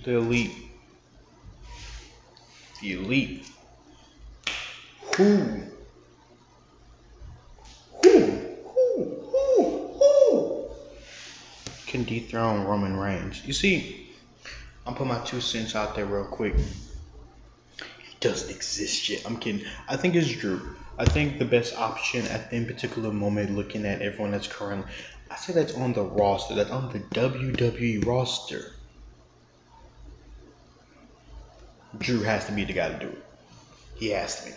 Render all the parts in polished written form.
The Elite. The Elite. Who can dethrone Roman Reigns? You see, I'm putting my 2 cents out there real quick. It doesn't exist yet. I'm kidding. I think it's Drew. I think the best option at the particular moment, looking at everyone that's currently, I say that's on the roster, that's on the WWE roster. Drew has to be the guy to do it. He has to be.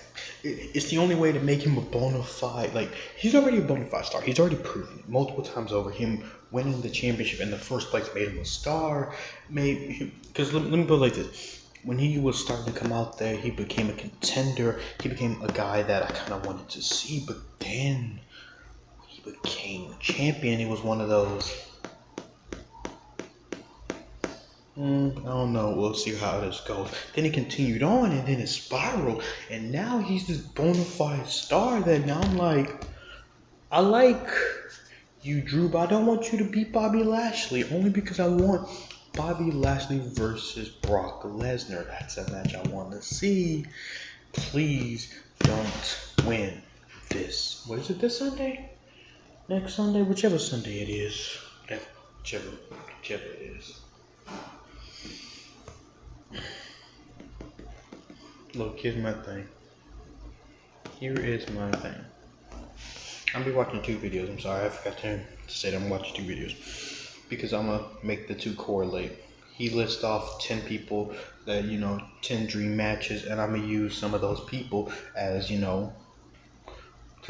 It's the only way to make him a bona fide. Like, he's already a bona fide star. He's already proven it multiple times over. Him winning the championship in the first place made him a star. Because let me put it like this. When he was starting to come out there, he became a contender. He became a guy that I kind of wanted to see. But then, when he became champion, it was one of those. I don't know. We'll see how this goes. Then it continued on, and then it spiraled, and now he's this bona fide star that now I'm like, I like you, Drew, but I don't want you to beat Bobby Lashley, only because I want Bobby Lashley versus Brock Lesnar. That's a match I want to see. Please don't win this. What is it, this Sunday? Next Sunday? Whichever Sunday it is. Whichever it is. Look, here's my thing. Here is my thing. I'll be watching 2 videos. I'm sorry, I forgot to say that I'm watching 2 videos. Because I'm going to make the 2 correlate. He lists off 10 people that, 10 dream matches. And I'm going to use some of those people as, to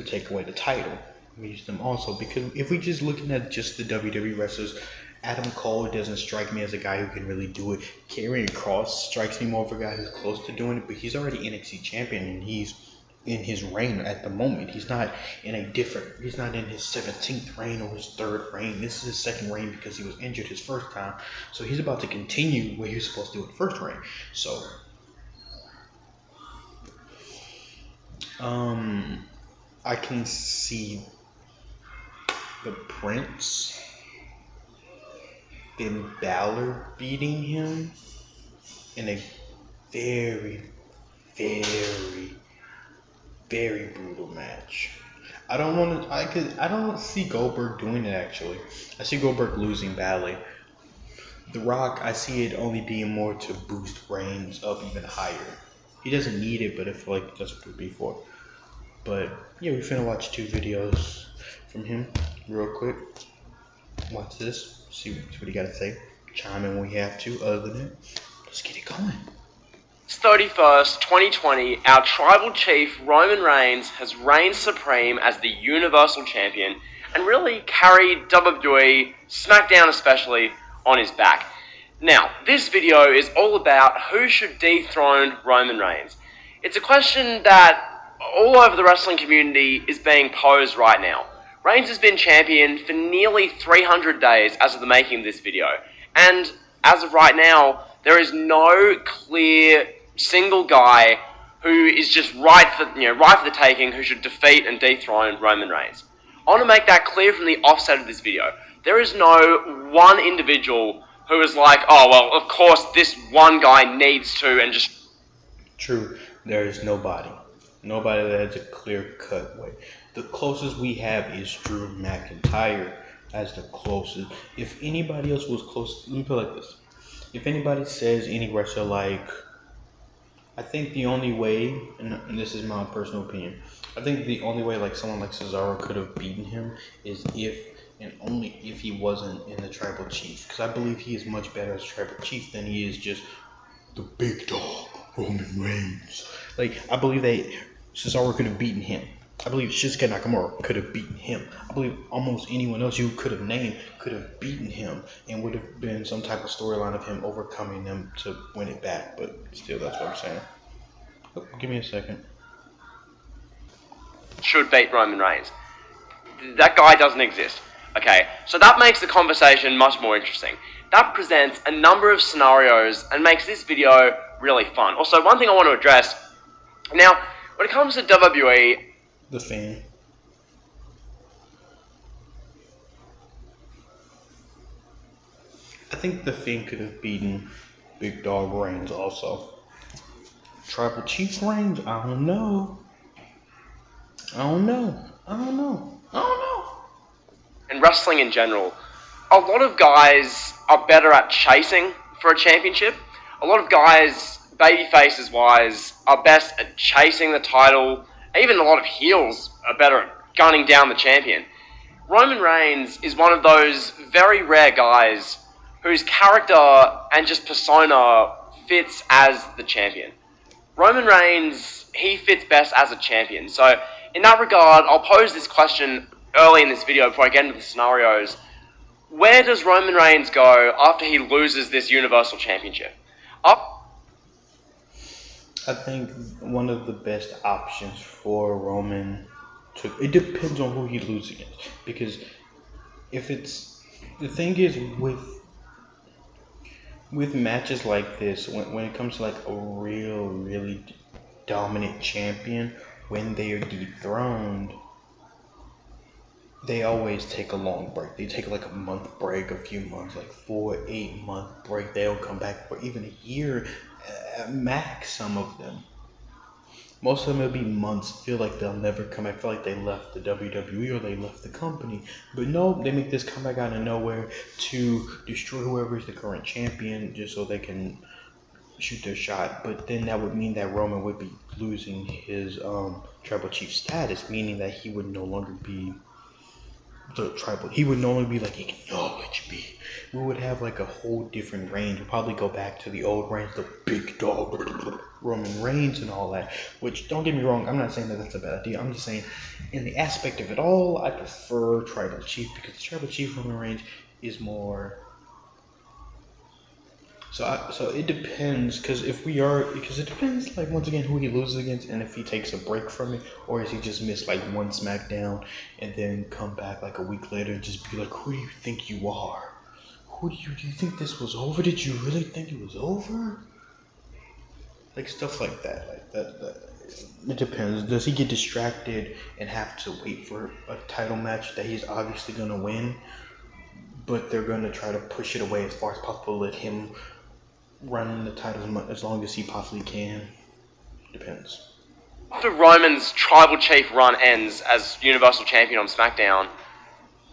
take away the title. I'm going to use them also. Because if we're just looking at just the WWE wrestlers, Adam Cole doesn't strike me as a guy who can really do it. Karrion Kross strikes me more of a guy who's close to doing it, but he's already NXT champion and he's in his reign at the moment. He's not in his 17th reign or his 3rd reign. This is his 2nd reign because he was injured his first time. So he's about to continue what he was supposed to do in the 1st reign. So I can see the Prince and Balor beating him in a very, very, very brutal match. I don't see Goldberg doing it actually. I see Goldberg losing badly. The Rock, I see it only being more to boost Reigns up even higher. He doesn't need it, but I feel like that's what it would be for. But yeah, we're finna watch 2 videos from him real quick. Watch this. See what he got to say. Chime in when we have to. Other than that, let's get it going. 31st, 2020, our tribal chief Roman Reigns has reigned supreme as the Universal Champion and really carried WWE, SmackDown especially, on his back. Now, this video is all about who should dethrone Roman Reigns. It's a question that all over the wrestling community is being posed right now. Reigns has been champion for nearly 300 days as of the making of this video, and as of right now, there is no clear single guy who is just right for the taking who should defeat and dethrone Roman Reigns. I want to make that clear from the offset of this video. There is no one individual who is like, oh well, of course this one guy needs to, and just... True, there is nobody that has a clear-cut way. The closest we have is Drew McIntyre as the closest. If anybody else was close, let me put it like this. If anybody says any wrestler like, I think the only way, and this is my personal opinion, I think the only way like someone like Cesaro could have beaten him is if and only if he wasn't in the Tribal Chief. Because I believe he is much better as Tribal Chief than he is just the big dog, Roman Reigns. Like, I believe that Cesaro could have beaten him. I believe Shinsuke Nakamura could have beaten him. I believe almost anyone else you could have named could have beaten him and would have been some type of storyline of him overcoming them to win it back. But still, that's what I'm saying. Oh, give me a second. Should beat Roman Reigns. That guy doesn't exist. Okay, so that makes the conversation much more interesting. That presents a number of scenarios and makes this video really fun. Also, one thing I want to address, now, when it comes to WWE, The Fiend. I think The Fiend could have beaten Big Dog Reigns also. Tribal Chief Reigns, I don't know. And wrestling in general, a lot of guys are better at chasing for a championship. A lot of guys, baby faces wise, are best at chasing the title. Even a lot of heels are better at gunning down the champion. Roman Reigns is one of those very rare guys whose character and just persona fits as the champion. Roman Reigns, he fits best as a champion. So, in that regard, I'll pose this question early in this video before I get into the scenarios. Where does Roman Reigns go after he loses this Universal Championship? I think one of the best options for Roman it depends on who he loses against. Because the thing is with matches like this, when it comes to like a really dominant champion, when they are dethroned, they always take a long break. They take like a month break, a few months, like 4-8 month break. They'll come back for even a year at max, some of them. Most of them will be months. Feel like they'll never come back. Feel like they left the WWE or they left the company. But no, they make this comeback out of nowhere to destroy whoever is the current champion just so they can shoot their shot. But then that would mean that Roman would be losing his tribal chief status, meaning that he would no longer be he would no longer be like, acknowledge me. We would have like a whole different range. We'd probably go back to the old range, the big dog Roman Reigns and all that. Which, don't get me wrong, I'm not saying that that's a bad idea. I'm just saying, in the aspect of it all, I prefer Tribal Chief because the Tribal Chief Roman Reigns is more. So it depends, because it depends, like, once again, who he loses against, and if he takes a break from it, or is he just miss like one SmackDown and then come back like a week later and just be like, who do you think you are? Do you think this was over? Did you really think it was over? Like stuff like that. Like that. It depends. Does he get distracted and have to wait for a title match that he's obviously gonna win, but they're gonna try to push it away as far as possible, let him run the title as long as he possibly can? Depends. After Roman's Tribal Chief run ends as Universal Champion on SmackDown,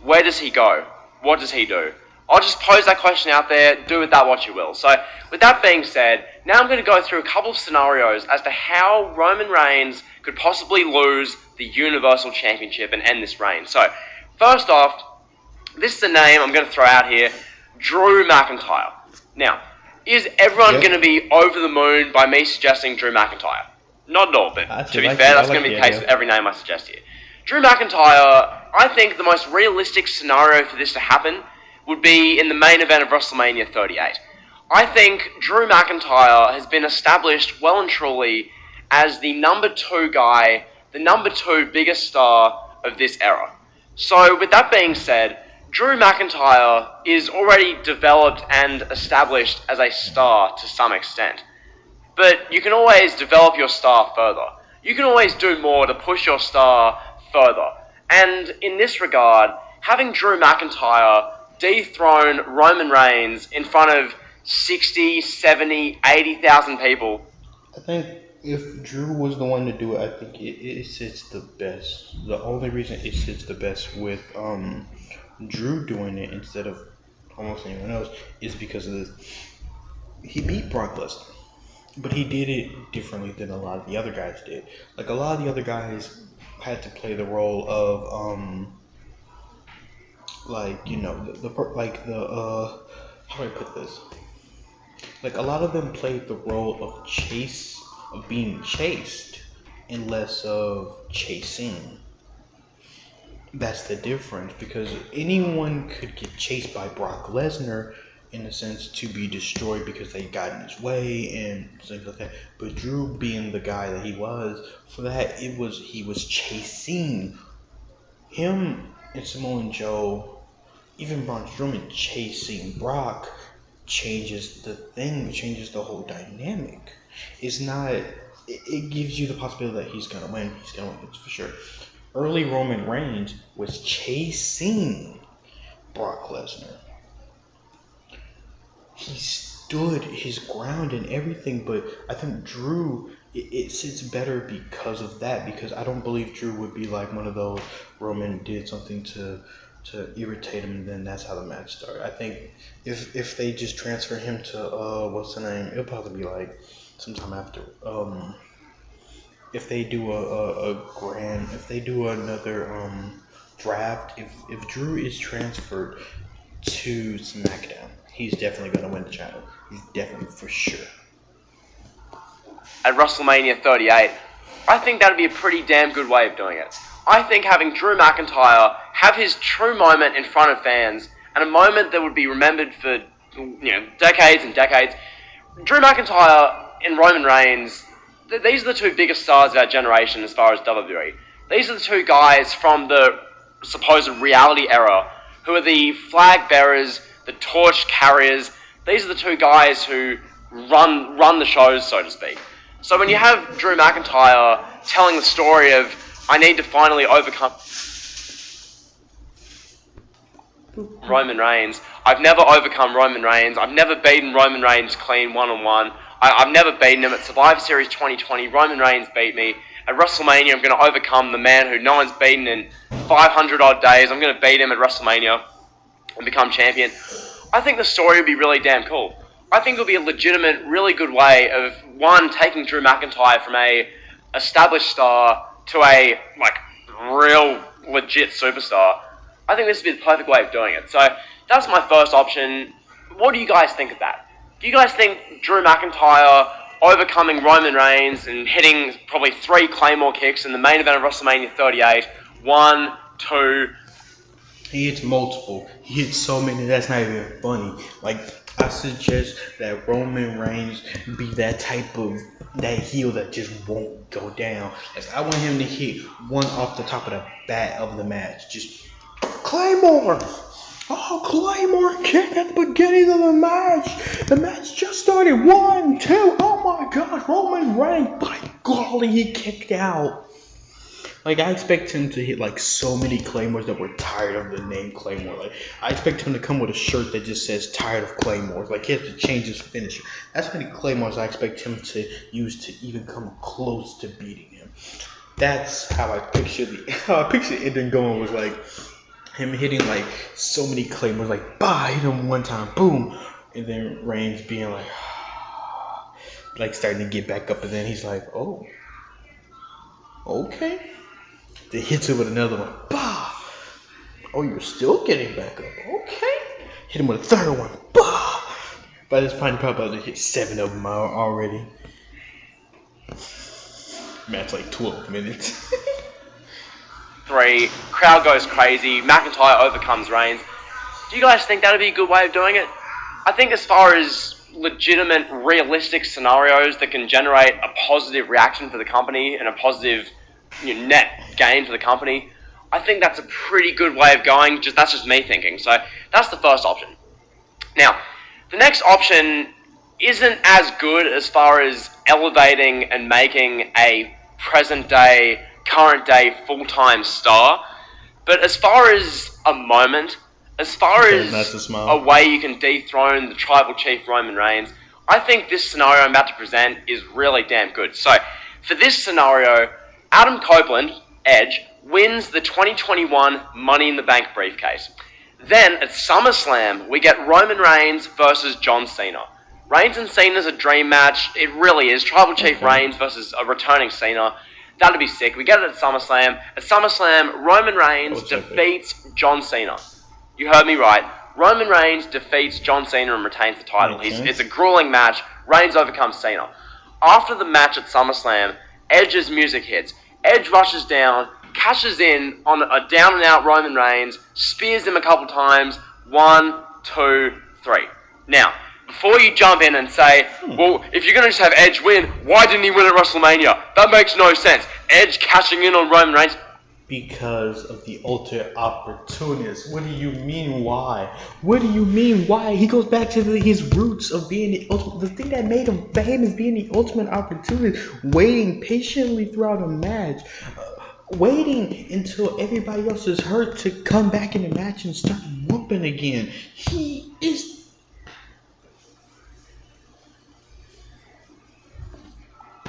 where does he go? What does he do? I'll just pose that question out there, do with that what you will. So, with that being said, now I'm going to go through a couple of scenarios as to how Roman Reigns could possibly lose the Universal Championship and end this reign. So, first off, this is a name I'm going to throw out here, Drew McIntyre. Now, is everyone going to be over the moon by me suggesting Drew McIntyre? Not at all, but to be fair, that's going to be the case with every name I suggest here. Drew McIntyre, I think the most realistic scenario for this to happen would be in the main event of WrestleMania 38. I think Drew McIntyre has been established well and truly as the number 2 guy, the number 2 biggest star of this era. So, with that being said, Drew McIntyre is already developed and established as a star to some extent. But you can always develop your star further. You can always do more to push your star further. And in this regard, having Drew McIntyre dethrone Roman Reigns in front of 60, 70, 80,000 people. I think if Drew was the one to do it, I think it sits the best. The only reason it sits the best with Drew doing it instead of almost anyone else is because of this. He beat Brock Lesnar, but he did it differently than a lot of the other guys did. Like, a lot of the other guys had to play the role of how do I put this? Like, a lot of them played the role of being chased and less of chasing. That's the difference, because anyone could get chased by Brock Lesnar in a sense to be destroyed because they got in his way and things like that. But Drew, being the guy that he was, for that he was chasing him and Samoa Joe, even Braun Strowman chasing Brock changes the whole dynamic. It's not. It gives you the possibility that he's gonna win. He's gonna win, that's for sure. Early Roman Reigns was chasing Brock Lesnar. stood his ground and everything, but I think Drew it sits better because of that. Because I don't believe Drew would be like one of those Roman did something to irritate him, and then that's how the match started. I think if they just transfer him to what's the name, it'll probably be like sometime after if they do if they do another draft, if Drew is transferred to SmackDown, he's definitely gonna win the title. He's definitely for sure. At WrestleMania 38, I think that'd be a pretty damn good way of doing it. I think having Drew McIntyre have his true moment in front of fans, and a moment that would be remembered for decades and decades. Drew McIntyre and Roman Reigns, these are the two biggest stars of our generation as far as WWE. These are the two guys from the supposed reality era who are the flag bearers, the torch carriers. These are the two guys who run the shows, so to speak. So when you have Drew McIntyre telling the story of, I need to finally overcome Roman Reigns. I've never overcome Roman Reigns. I've never beaten Roman Reigns clean one-on-one. I've never beaten him at Survivor Series 2020. Roman Reigns beat me. At WrestleMania, I'm going to overcome the man who no one's beaten in 500 odd days. I'm going to beat him at WrestleMania and become champion. I think the story would be really damn cool. I think it would be a legitimate, really good way of, one, taking Drew McIntyre from a established star to a, real, legit superstar. I think this would be the perfect way of doing it. So, that's my first option. What do you guys think of that? Do you guys think Drew McIntyre overcoming Roman Reigns and hitting probably 3 Claymore kicks in the main event of WrestleMania 38, 1, 2... He hits multiple. He hits so many, that's not even funny. I suggest that Roman Reigns be that type of, that heel that just won't go down. I want him to hit one off the top of the bat of the match. Just, Claymore! Oh, Claymore kick at the beginning of the match. The match just started. 1, 2, oh my God, Roman Reigns, by golly, he kicked out. I expect him to hit so many Claymores that we're tired of the name Claymore. I expect him to come with a shirt that just says tired of Claymores. He has to change his finisher. That's how many Claymores I expect him to use to even come close to beating him. That's how I picture the ending going, was him hitting so many Claymores, hit him one time, boom, and then Reigns being starting to get back up, and then he's oh, okay. Then hits him with another one. Bah! Oh, you're still getting back up. Okay. Hit him with a third one. Bah! By this point, probably about to hit 7 of them already. Match 12 minutes. 3, crowd goes crazy. McIntyre overcomes Reigns. Do you guys think that would be a good way of doing it? I think as far as legitimate, realistic scenarios that can generate a positive reaction for the company and a positive net gain for the company, I think that's a pretty good way of going. That's just me thinking. So that's the first option. Now, the next option isn't as good as far as elevating and making a present day, current day, full-time star. But as far as a moment, as far as a way you can dethrone the Tribal Chief Roman Reigns, I think this scenario I'm about to present is really damn good. So, for this scenario, Adam Copeland, Edge, wins the 2021 Money in the Bank briefcase. Then, at SummerSlam, we get Roman Reigns versus John Cena. Reigns and Cena's a dream match. It really is. Tribal Chief Reigns versus a returning Cena. That'd be sick. We get it at SummerSlam. At SummerSlam, Roman Reigns defeats John Cena. You heard me right. Roman Reigns defeats John Cena and retains the title. It's a grueling match. Reigns overcomes Cena. After the match at SummerSlam, Edge's music hits. Edge rushes down, cashes in on a down-and-out Roman Reigns, spears him a couple times. 1, 2, 3. Now, before you jump in and say, well, if you're going to just have Edge win, why didn't he win at WrestleMania? That makes no sense. Edge cashing in on Roman Reigns. Because of the ultimate opportunist. What do you mean why? What do you mean why? He goes back to his roots of being the ultimate. The thing that made him famous, being the ultimate opportunist, waiting patiently throughout a match, waiting until everybody else is hurt to come back in the match and start whooping again. He is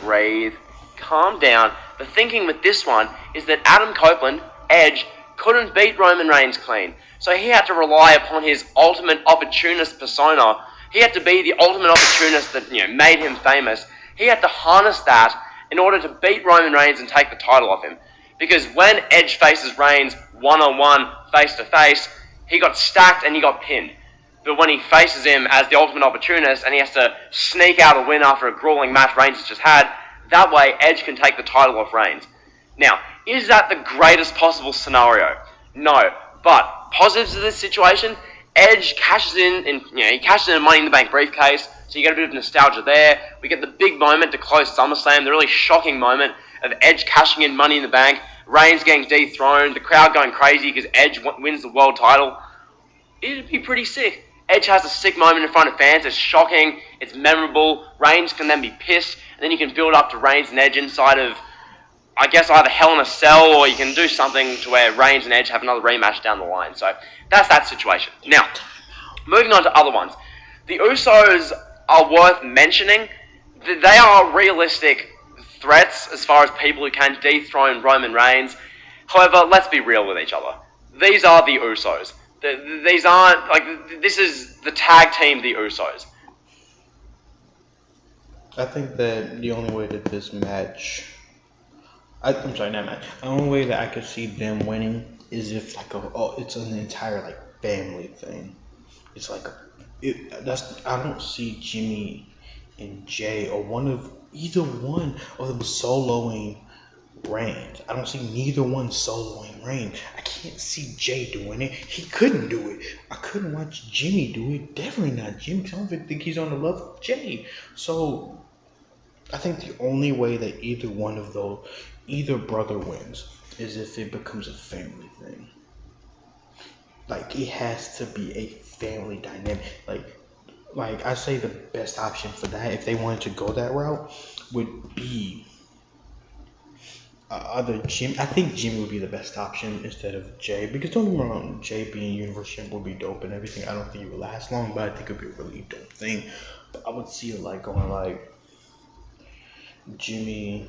breathe, calm down. The thinking with this one is that Adam Copeland, Edge, couldn't beat Roman Reigns clean. So he had to rely upon his ultimate opportunist persona. He had to be the ultimate opportunist that made him famous. He had to harness that in order to beat Roman Reigns and take the title off him. Because when Edge faces Reigns one-on-one, face-to-face, he got stacked and he got pinned. But when he faces him as the ultimate opportunist and he has to sneak out a win after a grueling match Reigns has just had, that way Edge can take the title off Reigns. Now, is that the greatest possible scenario? No. But positives of this situation, Edge cashes in a Money in the Bank briefcase, so you get a bit of nostalgia there. We get the big moment to close SummerSlam, the really shocking moment of Edge cashing in Money in the Bank, Reigns getting dethroned, the crowd going crazy because Edge wins the world title. It'd be pretty sick. Edge has a sick moment in front of fans. It's shocking. It's memorable. Reigns can then be pissed, and then you can build up to Reigns and Edge inside of, I guess, either Hell in a Cell, or you can do something to where Reigns and Edge have another rematch down the line. So that's that situation. Now, moving on to other ones. The Usos are worth mentioning. They are realistic threats as far as people who can dethrone Roman Reigns. However, let's be real with each other. These are the Usos. These aren't, this is the tag team, the Usos. I think that the only way that this match, I'm sorry, not match. The only way that I could see them winning is if it's an entire family thing. It's I don't see Jimmy and Jay or either one of them soloing Reigns. I don't see neither one soloing Reigns. I can't see Jay doing it. He couldn't do it. I couldn't watch Jimmy do it. Definitely not Jimmy. I don't think he's on the level of Jay. So I think the only way that either brother wins is if it becomes a family thing. It has to be a family dynamic. Like I say, the best option for that, if they wanted to go that route, would be other Jim. I think Jimmy would be the best option instead of Jay, because don't get me wrong, Jay being Universal Champ would be dope and everything. I don't think it would last long, but I think it would be a really dope thing. But I would see it going Jimmy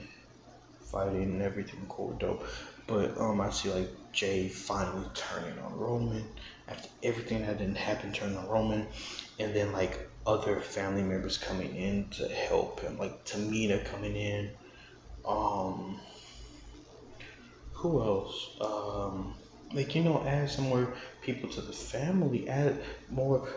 fighting and everything cool, dope. But I see Jay finally turning on Roman after everything that didn't happen, turning on Roman, and then other family members coming in to help him, Tamina coming in. Who else? Add some more people to the family. Add more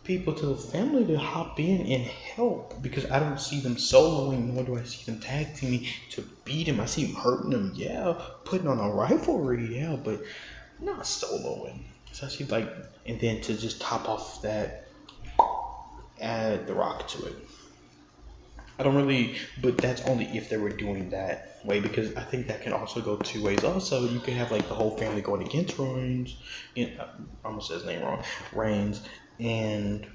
people to the family to hop in and help, because I don't see them soloing, nor do I see them tag teaming to beat him. I see him hurting him, putting on a rivalry, but not soloing. So I see and then to just top off that, add The Rock to it. I don't really, but that's only if they were doing that way, because I think that can also go two ways. Also, you can have the whole family going against Reigns, I almost said his name wrong, Reigns, and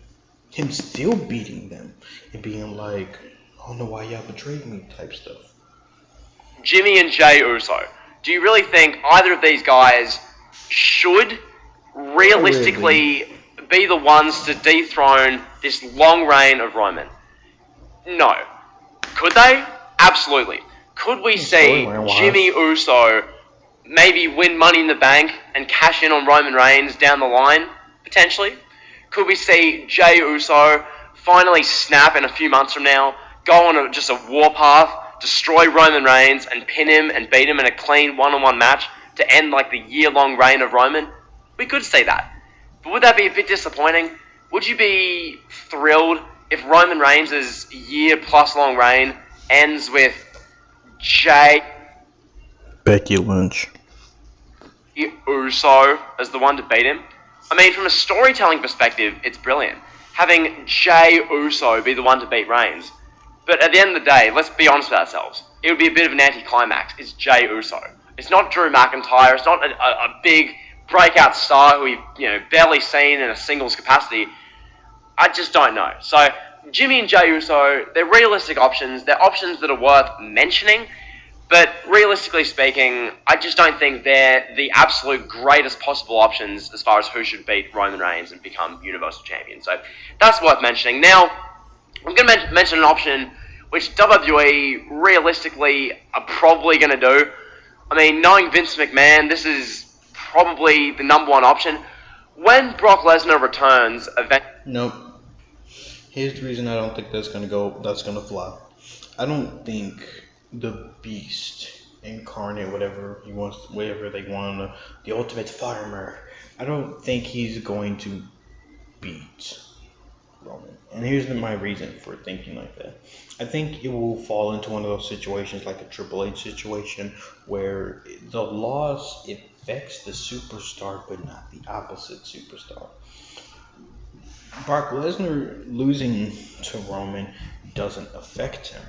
him still beating them and being I don't know why y'all betrayed me type stuff. Jimmy and Jay Uso. Do you really think either of these guys should realistically be the ones to dethrone this long reign of Roman? No. Could they? Absolutely. Could we see Jimmy Uso maybe win Money in the Bank and cash in on Roman Reigns down the line, potentially? Could we see Jay Uso finally snap in a few months from now, go on just a warpath, destroy Roman Reigns and pin him and beat him in a clean one-on-one match to end the year-long reign of Roman? We could see that. But would that be a bit disappointing? Would you be thrilled if Roman Reigns' year-plus-long reign ends with Becky Lynch Uso as the one to beat him? I mean, from a storytelling perspective, it's brilliant. Having Jay Uso be the one to beat Reigns. But at the end of the day, let's be honest with ourselves. It would be a bit of an anticlimax. It's Jay Uso. It's not Drew McIntyre. It's not a big breakout star who we've barely seen in a singles capacity. I just don't know. So Jimmy and Jay Uso, they're realistic options. They're options that are worth mentioning. But realistically speaking, I just don't think they're the absolute greatest possible options as far as who should beat Roman Reigns and become Universal Champion. So that's worth mentioning. Now, I'm going to mention an option which WWE realistically are probably going to do. I mean, knowing Vince McMahon, this is probably the number one option. When Brock Lesnar returns, Nope. Here's the reason I don't think that's gonna fly. I don't think the Beast incarnate, whatever they want, the Ultimate Farmer. I don't think he's going to beat Roman. And here's my reason for thinking like that. I think it will fall into one of those situations like a Triple H situation where the loss affects the superstar but not the opposite superstar. Brock Lesnar losing to Roman doesn't affect him,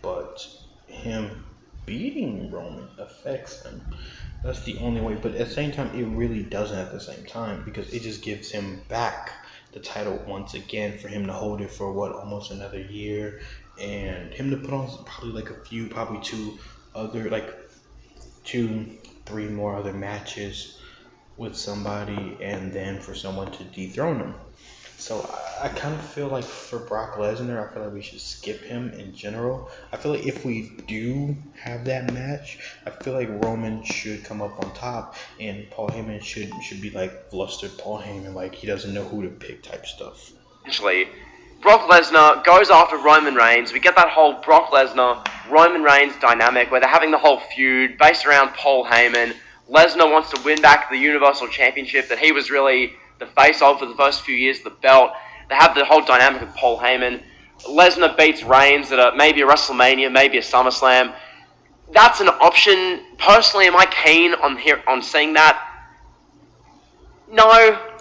but him beating Roman affects him. That's the only way. But at the same time, it really doesn't at the same time because it just gives him back the title once again for him to hold it for almost another year, and him to put on probably two, three more other matches with somebody, and then for someone to dethrone him. So I kind of feel like for Brock Lesnar, I feel like we should skip him in general. I feel like if we do have that match, I feel like Roman should come up on top, and Paul Heyman should be like flustered Paul Heyman, like he doesn't know who to pick type stuff. Essentially, Brock Lesnar goes after Roman Reigns. We get that whole Brock Lesnar, Roman Reigns dynamic where they're having the whole feud based around Paul Heyman. Lesnar wants to win back the Universal Championship that he was really the face of for the first few years of the belt. They have the whole dynamic with Paul Heyman. Lesnar beats Reigns at maybe a WrestleMania, maybe a SummerSlam. That's an option. Personally, am I keen on seeing that? No.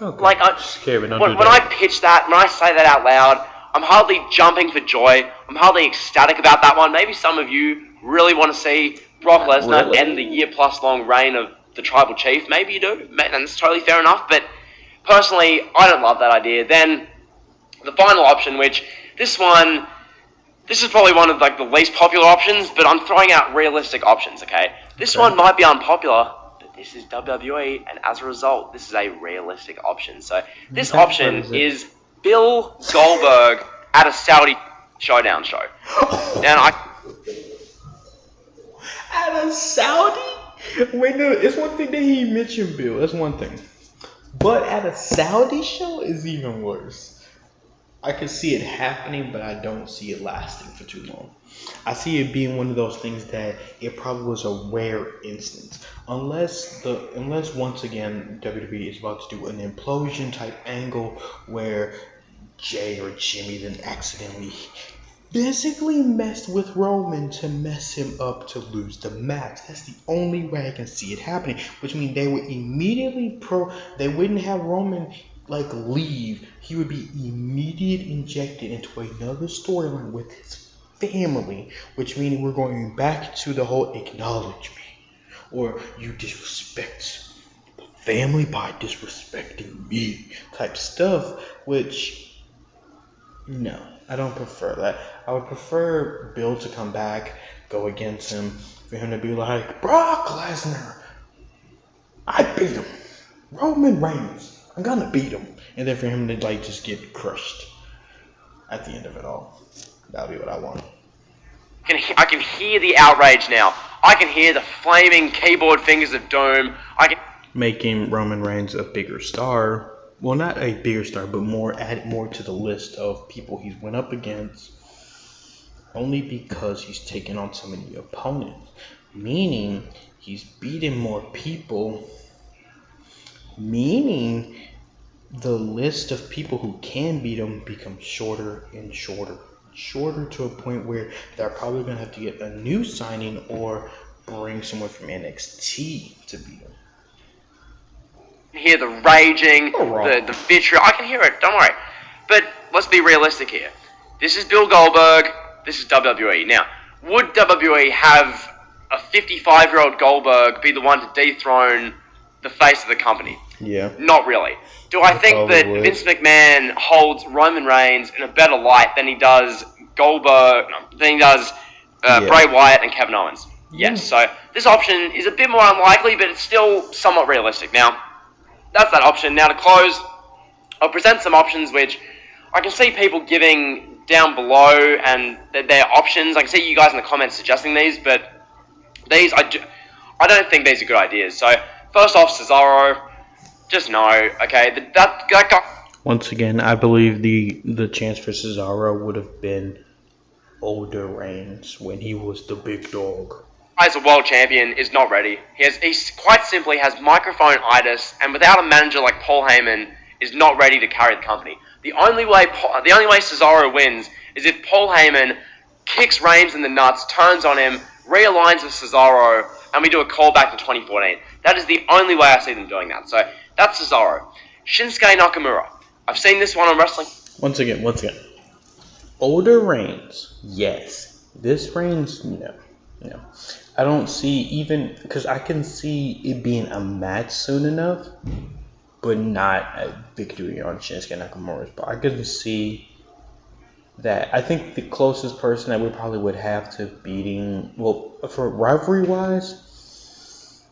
Okay. Like, when I pitch that, when I say that out loud, I'm hardly jumping for joy. I'm hardly ecstatic about that one. Maybe some of you really want to see Brock Lesnar end the year-plus-long reign of the Tribal Chief. Maybe you do, and that's totally fair enough, but personally, I don't love that idea. Then, the final option, which, this is probably one of the least popular options, but I'm throwing out realistic options, okay? This one might be unpopular, but this is WWE, and as a result, this is a realistic option. So, this option is Bill Goldberg at a Saudi Showdown show. Now, At a Saudi? Wait, no, it's one thing that he mentioned Bill, that's one thing. But at a Saudi show is even worse. I could see it happening, but I don't see it lasting for too long. I see it being one of those things that it probably was a rare instance. Unless once again WWE is about to do an implosion type angle where Jay or Jimmy then accidentally physically messed with Roman to mess him up to lose the match. That's the only way I can see it happening, which means they would immediately they wouldn't have Roman leave. He would be immediately injected into another storyline with his family, which means we're going back to the whole acknowledge me, or you disrespect the family by disrespecting me type stuff, which no. I don't prefer that. I would prefer Bill to come back, go against him, for him to be like, Brock Lesnar, I beat him. Roman Reigns, I'm gonna beat him. And then for him to just get crushed at the end of it all. That'll be what I want. I can hear the outrage now. I can hear the flaming keyboard fingers of doom. Making Roman Reigns a bigger star. Well, not a bigger star, but add more to the list of people he's went up against, only because he's taken on so many opponents. Meaning, he's beaten more people. Meaning, the list of people who can beat him becomes shorter and shorter. Shorter to a point where they're probably going to have to get a new signing or bring someone from NXT to beat him. Hear the raging, the vitriol. I can hear it, don't worry. But let's be realistic here. This is Bill Goldberg, this is WWE. Now, would WWE have a 55-year-old Goldberg be the one to dethrone the face of the company? Yeah. Not really. Do I think that Vince McMahon holds Roman Reigns in a better light than he does Bray Wyatt and Kevin Owens? Yes. So this option is a bit more unlikely, but it's still somewhat realistic. Now, that's that option. Now to close, I'll present some options which I can see people giving down below and their options. I can see you guys in the comments suggesting these, but these I don't think these are good ideas. So first off, Cesaro, just no. Okay, that guy. Once again, I believe the chance for Cesaro would have been older Reigns when he was the big dog. As a world champion is not ready. He quite simply has microphone-itis, and without a manager like Paul Heyman, is not ready to carry the company. The only way Cesaro wins is if Paul Heyman kicks Reigns in the nuts, turns on him, realigns with Cesaro, and we do a callback to 2014. That is the only way I see them doing that. So that's Cesaro. Shinsuke Nakamura. I've seen this one on wrestling. Once again. Older Reigns, yes. This Reigns, no. I don't see even, because I can see it being a match soon enough, but not a victory on Shinsuke Nakamura's part. I can see that. I think the closest person that we probably would have to beating, well, for rivalry-wise,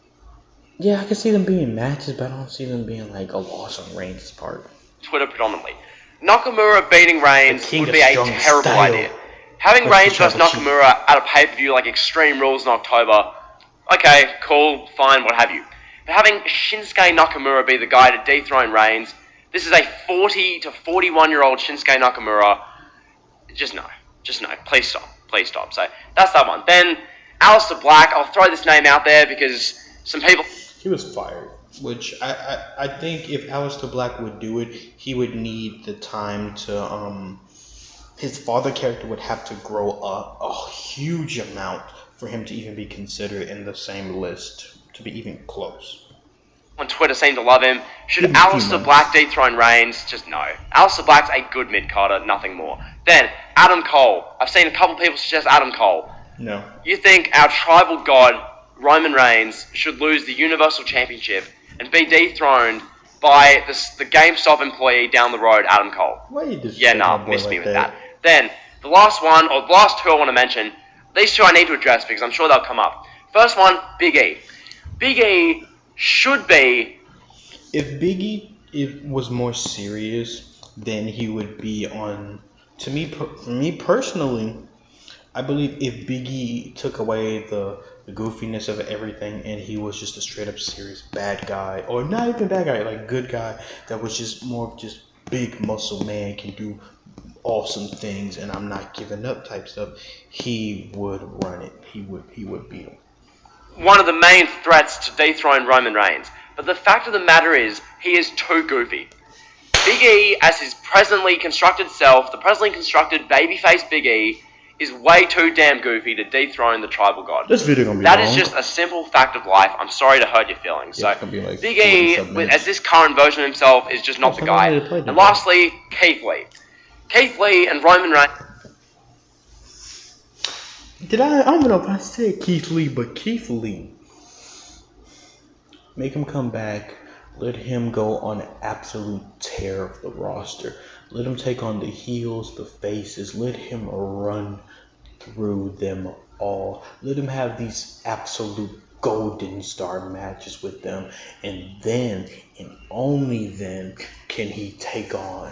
yeah, I can see them being matches, but I don't see them being like a loss on Reigns' part. Twitter predominantly. Nakamura beating Reigns would be a terrible idea. Having Reigns versus Nakamura at a pay-per-view like Extreme Rules in October, okay, cool, fine, what have you. But having Shinsuke Nakamura be the guy to dethrone Reigns, this is a 40 to 41-year-old Shinsuke Nakamura. Just no. Please stop. So that's that one. Then Aleister Black, I'll throw this name out there because some people... He was fired, which I think if Aleister Black would do it, he would need the time to... his father character would have to grow up a huge amount for him to even be considered in the same list, to be even close. On Twitter seem to love him. Should Aleister Black dethrone Reigns? Just no. Aleister Black's a good mid-carder, nothing more. Then, Adam Cole. I've seen a couple people suggest Adam Cole. No. You think our tribal god, Roman Reigns, should lose the Universal Championship and be dethroned by the GameStop employee down the road, Adam Cole? Why you just miss me with that. Then, the last one, or the last two I want to mention, these two I need to address because I'm sure they'll come up. First one, Big E. Big E should be... If Big E was more serious, then he would be on... For me personally, I believe if Big E took away the goofiness of everything and he was just a straight up serious bad guy, or not even bad guy, like good guy, that was just more of just big muscle man, can do awesome things and I'm not giving up type stuff, he would run it. He would beat him. One of the main threats to dethrone Roman Reigns. But the fact of the matter is, he is too goofy. Big E, as his presently constructed self, the presently constructed babyface Big E, is way too damn goofy to dethrone the tribal god. This video gonna be That long. is just a simple fact of life. I'm sorry to hurt your feelings. Yeah, So, like Big E, as this current version of himself, is just not the guy. And lastly, Keith Lee. Keith Lee and Roman Reigns. I don't know if I said Keith Lee, but Keith Lee. Make him come back. Let him go on an absolute tear of the roster. Let him take on the heels, the faces. Let him run through them all. Let him have these absolute golden star matches with them. And then, and only then, can he take on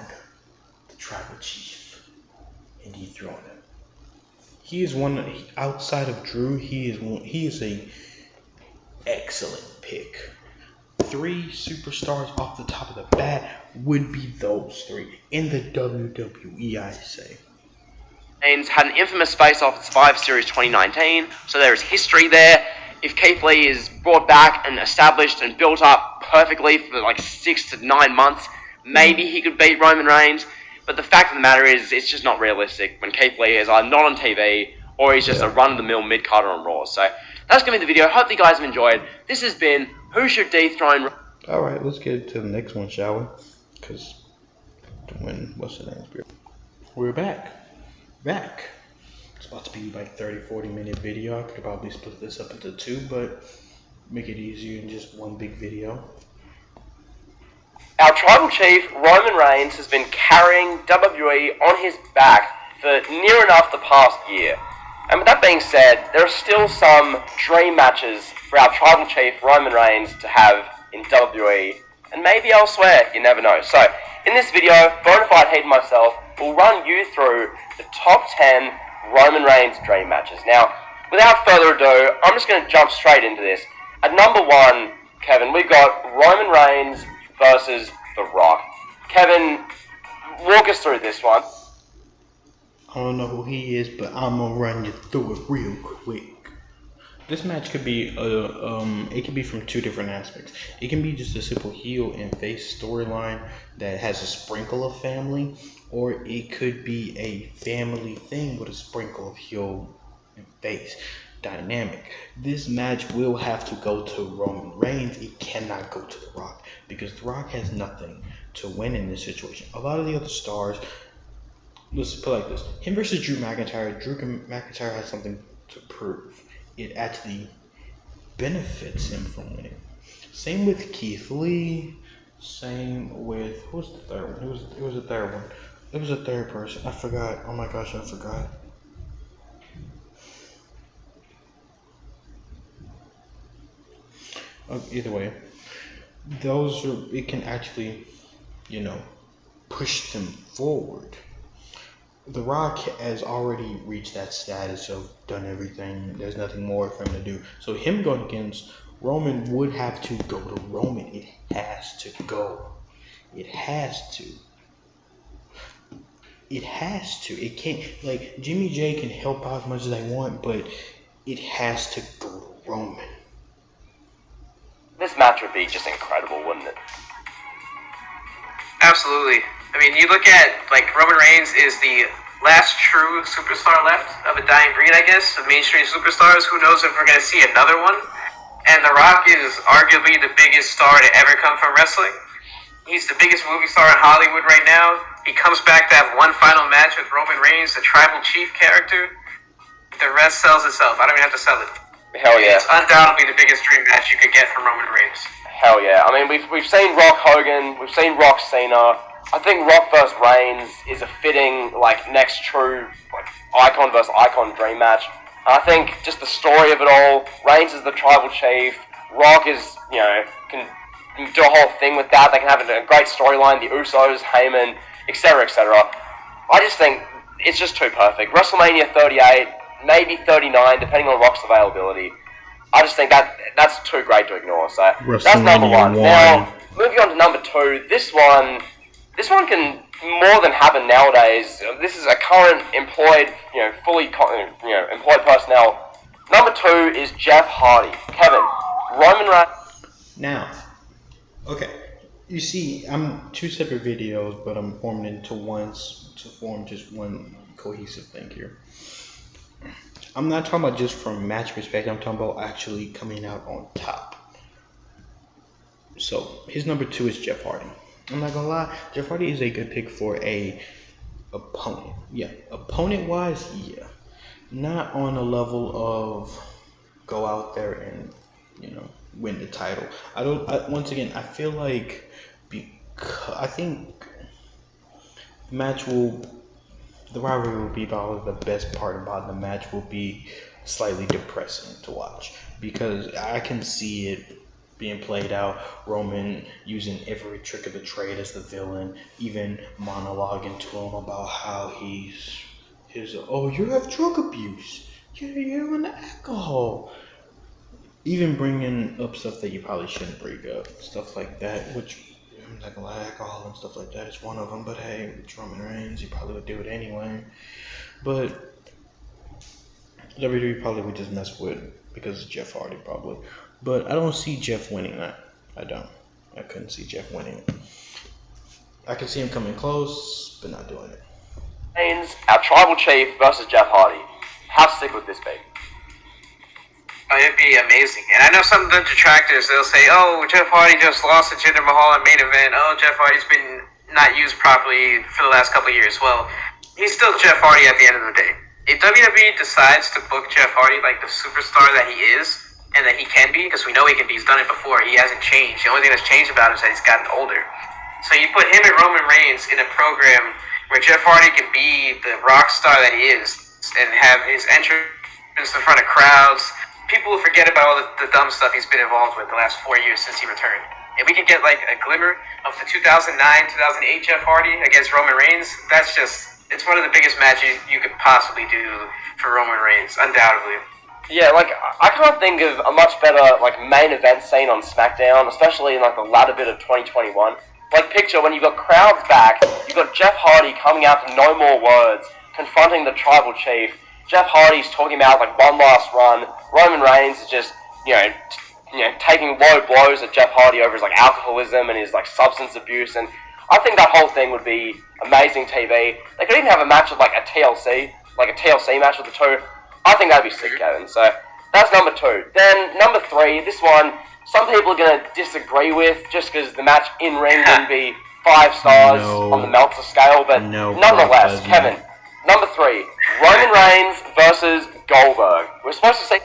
the tribal chief and dethrone him. He is one, outside of Drew, he is a excellent pick. 3 superstars off the top of the bat would be those 3 in the WWE, I say. Reigns had an infamous face-off at Survivor Series 2019, so there is history there. If Keith Lee is brought back and established and built up perfectly for like 6 to 9 months, maybe he could beat Roman Reigns. But the fact of the matter is, it's just not realistic when Keith Lee is either not on TV or he's just a run-of-the-mill mid-carder on Raw. So that's going to be the video. Hope you guys have enjoyed. This has been Who Should Dethrone... Alright, let's get to the next one, shall we? Because what's the name? We're back. It's about to be like 30-40 minute video. I could probably split this up into 2, but make it easier in just one big video. Our tribal chief, Roman Reigns, has been carrying WWE on his back for near enough the past year. And with that being said, there are still some dream matches for our tribal chief, Roman Reigns, to have in WWE, and maybe elsewhere, you never know. So, in this video, Bonafide Heat and myself we'll run you through the top 10 Roman Reigns dream matches. Now, without further ado, I'm just going to jump straight into this. At number 1, Kevin, we've got Roman Reigns versus The Rock. Kevin, walk us through this one. I don't know who he is, but I'm gonna run you through it real quick. This match could be it could be from two different aspects. It can be just a simple heel and face storyline that has a sprinkle of family, or it could be a family thing with a sprinkle of heel and face dynamic. This match will have to go to Roman Reigns. It cannot go to The Rock because The Rock has nothing to win in this situation. A lot of the other stars, let's put it like this: him versus Drew McIntyre. Drew McIntyre has something to prove. It actually benefits him from winning. Same with Keith Lee. Same with, who was the third one? It was the third one. It was a third person. I forgot. Oh my gosh, I forgot. Either way, it can actually, push them forward. The Rock has already reached that status of done everything. There's nothing more for him to do. So him going against Roman would have to go to Roman. It has to go. It has to. It has to. It can't, like, Jimmy J can help out as much as they want, but it has to go to Roman. This match would be just incredible, wouldn't it? Absolutely. I mean, you look at, Roman Reigns is the last true superstar left of a dying breed, I guess, of mainstream superstars. Who knows if we're going to see another one? And The Rock is arguably the biggest star to ever come from wrestling. He's the biggest movie star in Hollywood right now. He comes back to have one final match with Roman Reigns, the tribal chief character. The rest sells itself. I don't even have to sell it. Hell yeah. It's undoubtedly the biggest dream match you could get from Roman Reigns. Hell yeah. I mean, we've seen Rock Hogan, we've seen Rock Cena. I think Rock vs. Reigns is a fitting, next true, icon versus icon dream match. And I think just the story of it all, Reigns is the tribal chief, Rock is, can do a whole thing with that. They can have a great storyline, the Usos, Heyman, etc., etc. I just think it's just too perfect. WrestleMania 38, maybe 39, depending on Rock's availability. I just think that's too great to ignore. So that's number 1. Now, moving on to number 2, this one can more than happen nowadays. This is a current employed, fully employed personnel. Number 2 is Jeff Hardy. Kevin, Roman Reigns. Now, okay, you see, I'm two separate videos, but I'm forming into one to form just one cohesive thing here. I'm not talking about just from match perspective. I'm talking about actually coming out on top. So his number 2 is Jeff Hardy. I'm not gonna lie, Jeff Hardy is a good pick for a opponent. Yeah, opponent wise, yeah, not on a level of go out there and win the title. Once again, I feel like I think the rivalry will be probably the best part about the match will be slightly depressing to watch because I can see it being played out. Roman using every trick of the trade as the villain, even monologuing to him about how you have drug abuse, you're on alcohol, even bringing up stuff that you probably shouldn't bring up, stuff like that, which I'm not gonna lie, alcohol and stuff like that is one of them, but hey, it's Roman Reigns, he probably would do it anyway, but WWE probably would just mess with because it's Jeff Hardy probably. But I don't see Jeff winning that. I don't. I couldn't see Jeff winning it. I could see him coming close, but not doing it. Reigns, our tribal chief versus Jeff Hardy. How sick would this be? It'd be amazing. And I know some of the detractors, they'll say, oh, Jeff Hardy just lost to Jinder Mahal in main event. Oh, Jeff Hardy's been not used properly for the last couple of years. Well, he's still Jeff Hardy at the end of the day. If WWE decides to book Jeff Hardy like the superstar that he is, and that he can be, because we know he can be, he's done it before, he hasn't changed. The only thing that's changed about him is that he's gotten older. So you put him and Roman Reigns in a program where Jeff Hardy can be the rock star that he is, and have his entrance in front of crowds. People will forget about all the dumb stuff he's been involved with the last 4 years since he returned. And we can get a glimmer of the 2009-2008 Jeff Hardy against Roman Reigns. That's just it's one of the biggest matches you could possibly do for Roman Reigns, undoubtedly. Yeah, like, I can't think of a much better, like, main event scene on SmackDown, especially in, like, the latter bit of 2021. Like, picture when you've got crowds back, you've got Jeff Hardy coming out to No More Words, confronting the Tribal Chief. Jeff Hardy's talking about, like, one last run. Roman Reigns is just, taking low blows at Jeff Hardy over his, like, alcoholism and his, like, substance abuse, and I think that whole thing would be amazing TV. They could even have a match with, like, a TLC match with the two. I think that'd be sick, Kevin. So, that's number 2. Then, number 3, this one, some people are going to disagree with, just because the match in ring wouldn't be 5 stars on the Meltzer scale, but nonetheless, Kevin, number 3, Roman Reigns versus Goldberg. We're supposed to say...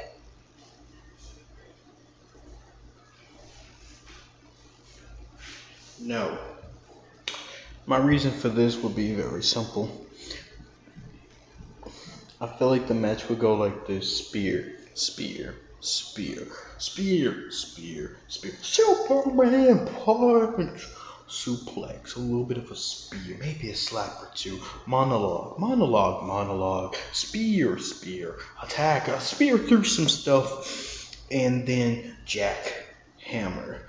No. My reason for this would be very simple. I feel like the match would go like this: spear, spear, spear, spear, spear, spear, Superman punch, suplex, a little bit of a spear, maybe a slap or two, monologue, monologue, monologue, spear, spear, attack, a spear through some stuff, and then jackhammer.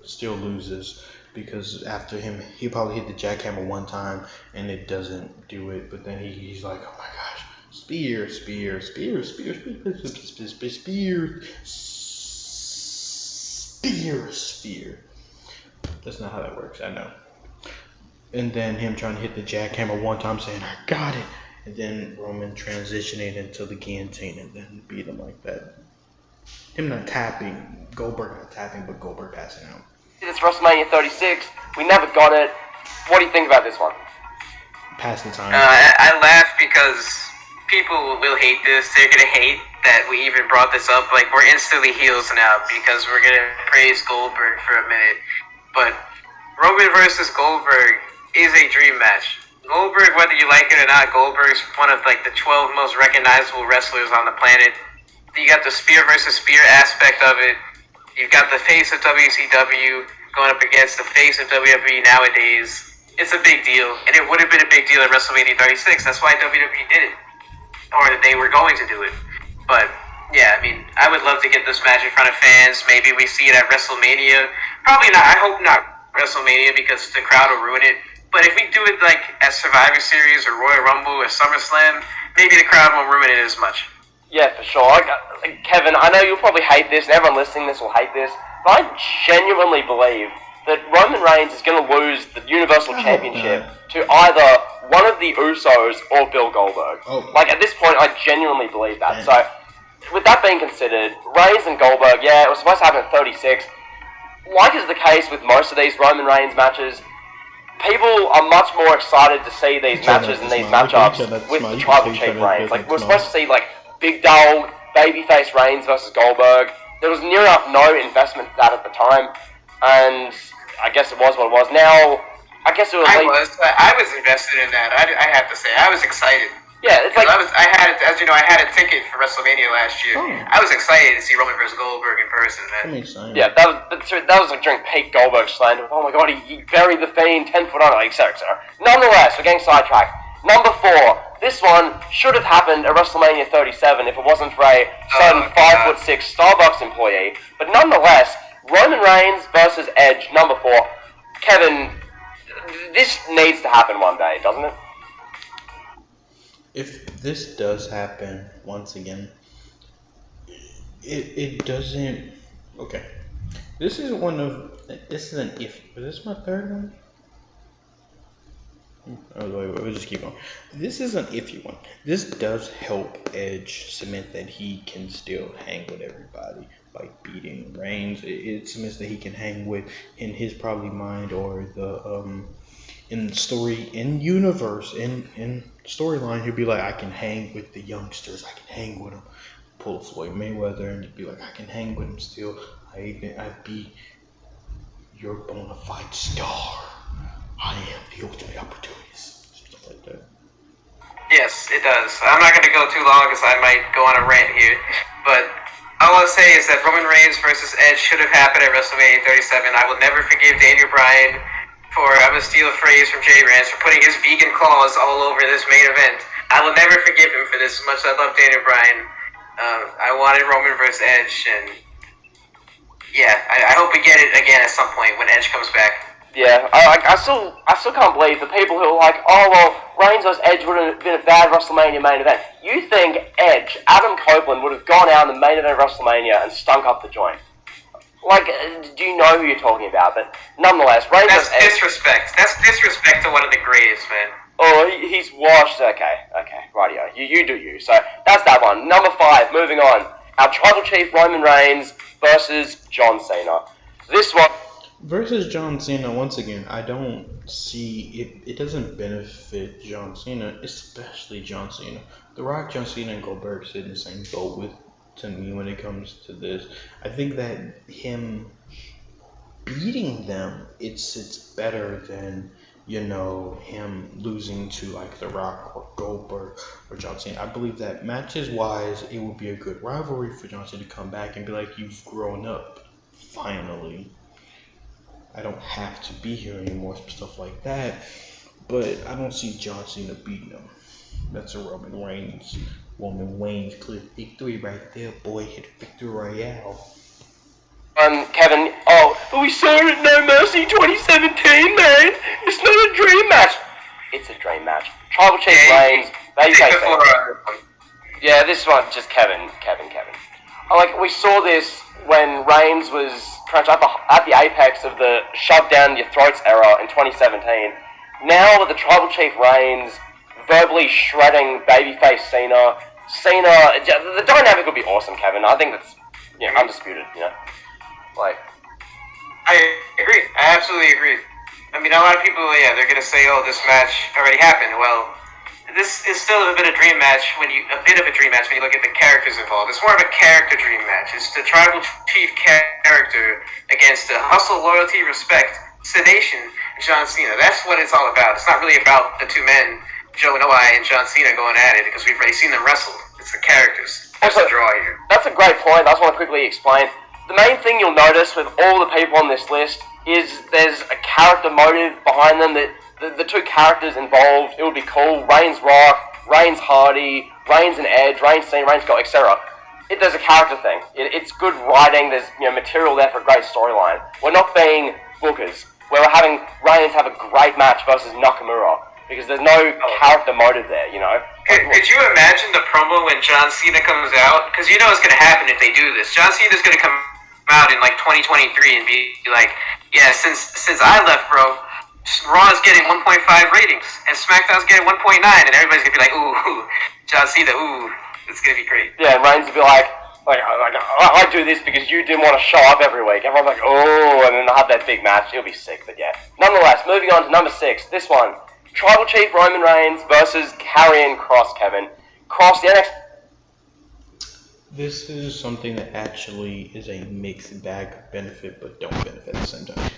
Still loses. Because after him, he probably hit the jackhammer one time and it doesn't do it. But then he's like, oh my gosh, spear, spear, spear, spear, spear, spear, spear, spear, spear. That's not how that works, I know. And then him trying to hit the jackhammer one time, saying, I got it. And then Roman transitioning into the guillotine and then beat him like that. Him not tapping, Goldberg not tapping, but Goldberg passing out. It's WrestleMania 36. We never got it. What do you think about this one? Pass the time. I laugh because people will hate this. They're gonna hate that we even brought this up. Like, we're instantly heels now because we're gonna praise Goldberg for a minute. But Roman versus Goldberg is a dream match. Goldberg, whether you like it or not, Goldberg's one of like the 12 most recognizable wrestlers on the planet. You got the spear versus spear aspect of it. You've got the face of WCW going up against the face of WWE nowadays. It's a big deal, and it would have been a big deal at WrestleMania 36. That's why WWE did it, or that they were going to do it. But yeah, I mean, I would love to get this match in front of fans. Maybe we see it at WrestleMania. Probably not. I hope not WrestleMania because the crowd will ruin it. But if we do it like at Survivor Series or Royal Rumble or SummerSlam, maybe the crowd won't ruin it as much. Yeah, for sure. Kevin, I know you'll probably hate this, and everyone listening to this will hate this, but I genuinely believe that Roman Reigns is going to lose the Universal Championship to either one of the Usos or Bill Goldberg. Oh. Like, at this point, I genuinely believe that. So, with that being considered, Reigns and Goldberg, yeah, it was supposed to happen at 36. Like is the case with most of these Roman Reigns matches, people are much more excited to see these matches and these matchups with the Tribal Chief Reigns. Like, we're supposed to see, like, Big Dog, Babyface Reigns versus Goldberg. There was near enough no investment for that at the time, and I guess it was what it was. Now, I guess it was. I was invested in that. I have to say, I was excited. Yeah, it's like I had a ticket for WrestleMania last year. Oh. I was excited to see Roman versus Goldberg in person, man. That makes sense. yeah, that was like during peak Goldberg slander. Oh my god, he buried the Fiend 10 foot under, etc. Nonetheless, we're getting sidetracked. Number 4. This one should have happened at WrestleMania 37 if it wasn't for a certain 5'6" Starbucks employee. But nonetheless, Roman Reigns versus Edge, number 4. Kevin, this needs to happen one day, doesn't it? If this does happen once again, it doesn't. Okay, this is an if. Is this my third one? Oh, wait, we'll just keep going. This is an iffy one. This does help Edge cement that he can still hang with everybody by beating Reigns. It cements that he can hang with in his probably mind or the in story in universe in storyline. He'll be like, I can hang with the youngsters. I can hang with them. Pull a Floyd Mayweather and be like, I can hang with him still. I beat your bona fide star. I am the ultimate opportunist. Stuff like that. Yes, it does. I'm not going to go too long because I might go on a rant here. But all I'll say is that Roman Reigns versus Edge should have happened at WrestleMania 37. I will never forgive Daniel Bryan I'm going to steal a phrase from Jay Rance, for putting his vegan claws all over this main event. I will never forgive him for this, as much as I love Daniel Bryan. I wanted Roman versus Edge, and yeah, I hope we get it again at some point when Edge comes back. Yeah, I still can't believe the people who are like, oh well, Reigns vs Edge would have been a bad WrestleMania main event. You think Edge, Adam Copeland, would have gone out in the main event of WrestleMania and stunk up the joint? Like, do you know who you're talking about? But nonetheless, Reigns vs Edge. Disrespect. That's disrespect to one of the greatest, man. Oh, he's washed. Okay, rightio. You do you. So that's that one. Number 5. Moving on. Our Tribal Chief Roman Reigns versus John Cena. This one. Versus John Cena, once again, I don't see it. It doesn't benefit John Cena, especially John Cena. The Rock, John Cena, and Goldberg sit in the same boat with to me when it comes to this. I think that him beating them, it's better than him losing to like The Rock or Goldberg or John Cena. I believe that matches wise, it would be a good rivalry for John Cena to come back and be like, you've grown up finally. I don't have to be here anymore, stuff like that. But I don't see John Cena beating him. That's a Roman Reigns clear victory right there, boy. Hit Victory Royale. Kevin, but we saw it at No Mercy 2017, man. It's not a dream match. It's a dream match. Tribal Chief Reigns, yeah, this one, just Kevin. Like, we saw this when Reigns was crouched at the apex of the shove down your throats era in 2017. Now with the Tribal Chief Reigns verbally shredding babyface Cena, the dynamic would be awesome, Kevin. I think that's undisputed. Like, I agree. I absolutely agree. I mean, a lot of people, they're gonna say, "Oh, this match already happened." Well, this is still a bit of a dream match when you look at the characters involved. It's more of a character dream match. It's the Tribal Chief character against the hustle, loyalty, respect, sedation, John Cena. That's what it's all about. It's not really about the two men, Joe Noai and John Cena, going at it, because we've already seen them wrestle. It's the characters. That's the draw here. That's a great point. I just want to quickly explain. The main thing you'll notice with all the people on this list is there's a character motive behind them. That the two characters involved, it would be cool. Reigns Rock, Reigns Hardy, Reigns and Edge, Reigns Cena, Reigns Gold, etc. There's a character thing. It's good writing. There's material there for a great storyline. We're not being bookers. We're having Reigns have a great match versus Nakamura because there's no character motive there. Could you imagine the promo when John Cena comes out? Because you know what's going to happen if they do this. John Cena's going to come out in like 2023 and be like, yeah, since I left, bro, Raw's getting 1.5 ratings and SmackDown's getting 1.9, and everybody's gonna be like, ooh, John Cena, ooh, it's gonna be great. Yeah, and Reigns will be like I do this because you didn't want to show up every week. Everyone's like, oh, and then they'll have that big match. It'll be sick, but yeah. Nonetheless, moving on to number 6. This one, Tribal Chief Roman Reigns versus Karrion Kross, Kevin. Kross, the NXT. This is something that actually is a mixed bag of benefit but don't benefit at the same time.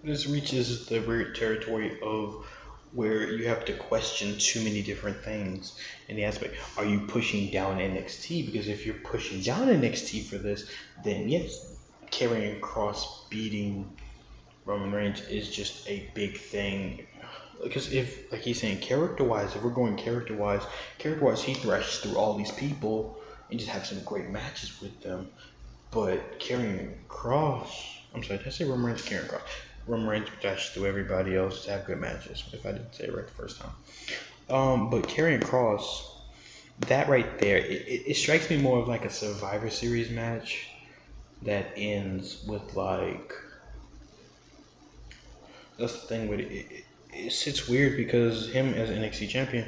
This reaches the weird territory of where you have to question too many different things in the aspect. Are you pushing down NXT? Because if you're pushing down NXT for this, then yes, Karrion Kross beating Roman Reigns is just a big thing. Because if, like he's saying, character-wise, if we're going character-wise, he thrashes through all these people and just have some great matches with them. But Karrion Kross, I'm sorry, did I say Roman Reigns? Karrion Kross. Roman Reigns thrashes through everybody else to have good matches, if I didn't say it right the first time. But Karrion Kross, that right there, it strikes me more of like a Survivor Series match that ends with like, that's the thing with it. It's weird because him as NXT champion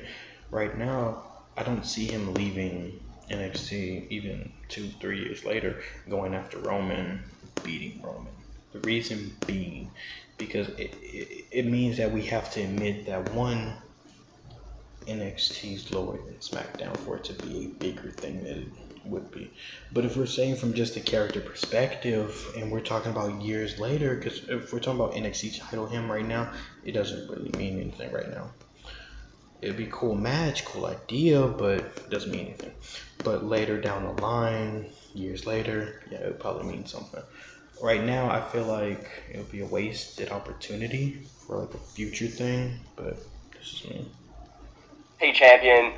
right now, I don't see him leaving NXT even 2-3 years later, going after Roman, beating Roman. The reason being because it means that we have to admit that one, NXT's lower than SmackDown for it to be a bigger thing than it would be. But if we're saying from just a character perspective and we're talking about years later, because if we're talking about NXT title him right now, it doesn't really mean anything right now. It'd be a cool match, cool idea, but it doesn't mean anything. But later down the line, years later, yeah, it would probably mean something. right now I feel like it would be a wasted opportunity for like a future thing, but this is me. P champion.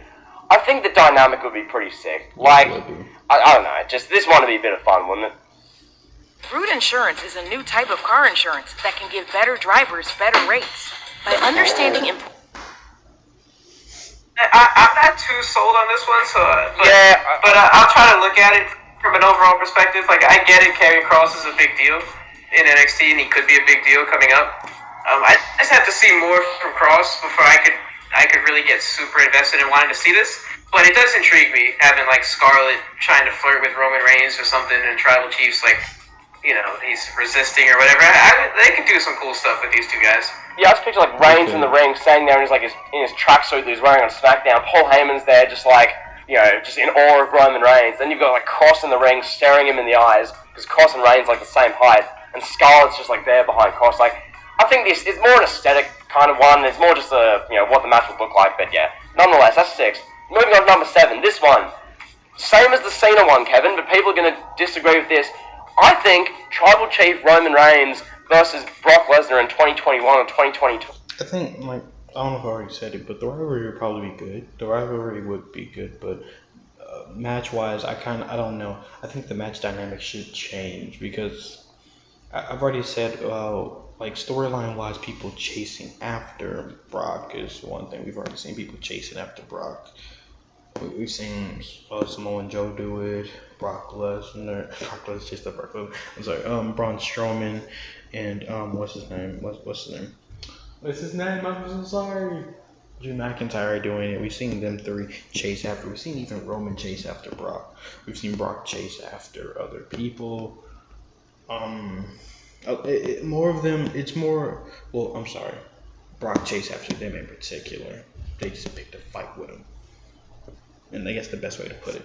I think the dynamic would be pretty sick. Yeah, Like, it would be. I don't know, just this one would be a bit of fun, wouldn't it? Root Insurance is a new type of car insurance that can give better drivers better rates. By understanding I'm not too sold on this one, so Yeah, but I'll try to look at it from an overall perspective. Like I get it, Karrion Kross is a big deal in NXT, and he could be a big deal coming up. I just have to see more from Kross before I could really get super invested in wanting to see this. But it does intrigue me having like Scarlett trying to flirt with Roman Reigns or something, and Tribal Chief's like, he's resisting or whatever. They could do some cool stuff with these two guys. Yeah, I just picture like Reigns in the ring, standing there in his tracksuit that he's wearing on SmackDown. Paul Heyman's there, just like just in awe of Roman Reigns. Then you've got like Kross in the ring, staring him in the eyes because Kross and Reigns like the same height, and Scarlett's just like there behind Kross. Like I think this is more an aesthetic kind of one. It's more just what the match would look like. But yeah, nonetheless, that's 6. Moving on to number 7. This one, same as the Cena one, Kevin, but people are going to disagree with this. I think Tribal Chief Roman Reigns versus Brock Lesnar in 2021 or 2022. I think, like, I don't know if I already said it, but the rivalry would probably be good. The rivalry would be good, but match-wise, I don't know. I think the match dynamic should change because I've already said, like, storyline-wise, people chasing after Brock is one thing. We've already seen people chasing after Brock. We've seen Samoa Joe do it, Brock Lesnar chased up Brock Lesnar. I'm sorry, Braun Strowman, and what's his name? What's his name? I'm so sorry. Drew McIntyre doing it. We've seen them 3 chase after. We've seen even Roman chase after Brock. We've seen Brock chase after other people. More of them. It's more. Well, I'm sorry. Brock chase after them in particular. They just picked a fight with him. And I guess the best way to put it.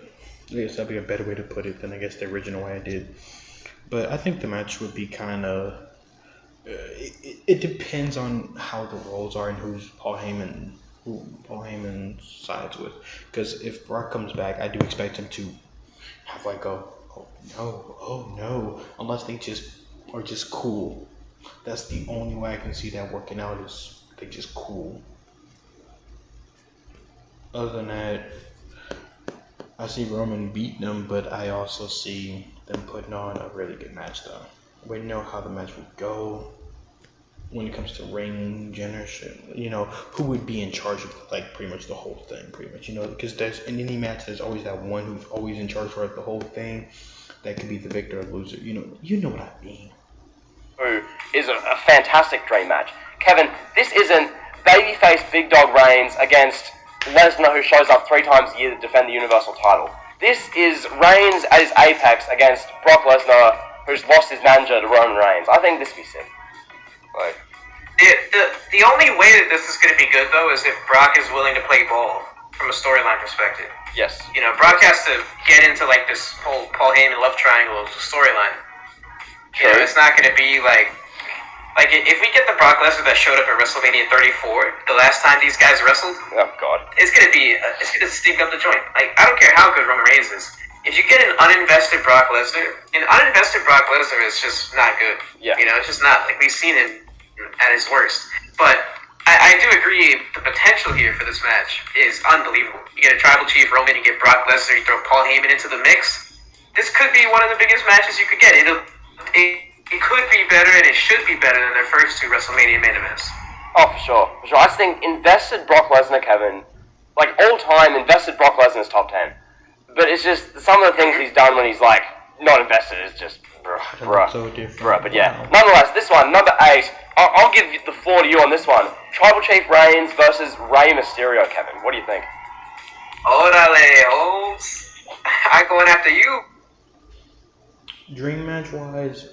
I guess that'd be a better way to put it than I guess the original way I did. But I think the match would be kind of. It depends on how the roles are and who Paul Heyman sides with. Because if Brock comes back, I do expect him to have like oh no, unless they just are just cool. That's the only way I can see that working out is they just cool. Other than that, I see Roman beating them, but I also see them putting on a really good match, though. We know how the match would go when it comes to ring generation. Who would be in charge of like pretty much the whole thing, because there's in any match there's always that one who's always in charge for the whole thing. That could be the victor or loser. You know what I mean. Who is a fantastic dream match. Kevin, this isn't babyface Big Dog Reigns against Lesnar, who shows up 3 times a year to defend the Universal title. This is Reigns at his apex against Brock Lesnar, who's lost his manager to Roman Reigns. I think this would be sick. Like, the only way that this is going to be good, though, is if Brock is willing to play ball from a storyline perspective. yes. Brock has to get into, like, this whole Paul Heyman love triangle storyline. It's not going to be, like, if we get the Brock Lesnar that showed up at WrestleMania 34, the last time these guys wrestled, Oh, God. it's going to stink up the joint. Like, I don't care how good Roman Reigns is. If you get an uninvested Brock Lesnar is just not good. Yeah. It's just not. Like, we've seen him at his worst. But I do agree the potential here for this match is unbelievable. You get a Tribal Chief Roman, you get Brock Lesnar, you throw Paul Heyman into the mix. This could be one of the biggest matches you could get. It could be better, and it should be better than their first 2 WrestleMania main events. Oh, for sure. I just think invested Brock Lesnar, Kevin, like all time, invested Brock Lesnar's top 10. But it's just some of the things he's done when he's like not invested is just bruh. So different. Bruh, but yeah. Nonetheless, this one, number 8. I'll give the floor to you on this one. Tribal Chief Reigns versus Rey Mysterio, Kevin. What do you think? Orale, Holmes. I'm going after you. Dream match wise,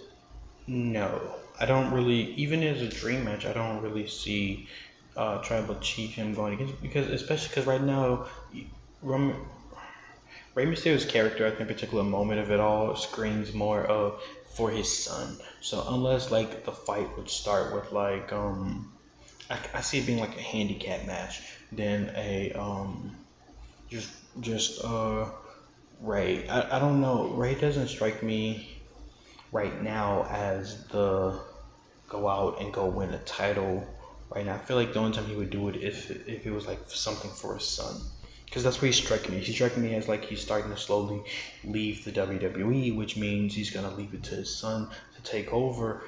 no. I don't really, even as a dream match, I don't really see Tribal Chief him going against, especially because right now, Rey Mysterio's character, I think, particular moment of it all screams more of for his son. So unless like the fight would start with like I see it being like a handicap match, then a just Ray. I don't know. Ray doesn't strike me. right now as the go out and go win a title right now. I feel like the only time he would do it if it was like something for his son. Because that's what he's striking me. He's striking me as like he's starting to slowly leave the WWE, which means he's going to leave it to his son to take over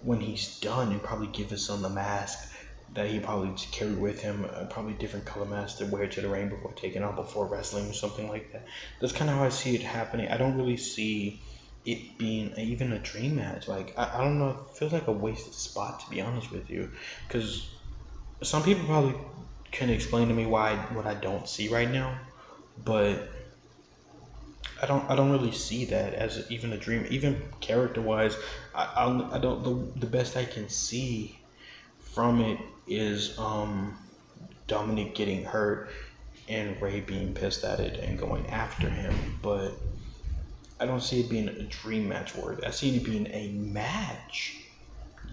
when he's done and probably give his son the mask that he probably carry with him, probably different color mask to wear to the ring before taking off before wrestling or something like that. That's kind of how I see it happening. I don't really see it being even a dream match. Like, I don't know, it feels like a wasted spot, to be honest with you, because some people probably can explain to me what I don't see right now, but I don't really see that as even a dream. Even character wise, I don't, the best I can see from it is Dominic getting hurt and Ray being pissed at it and going after him, but I don't see it being a dream match worthy. I see it being a match,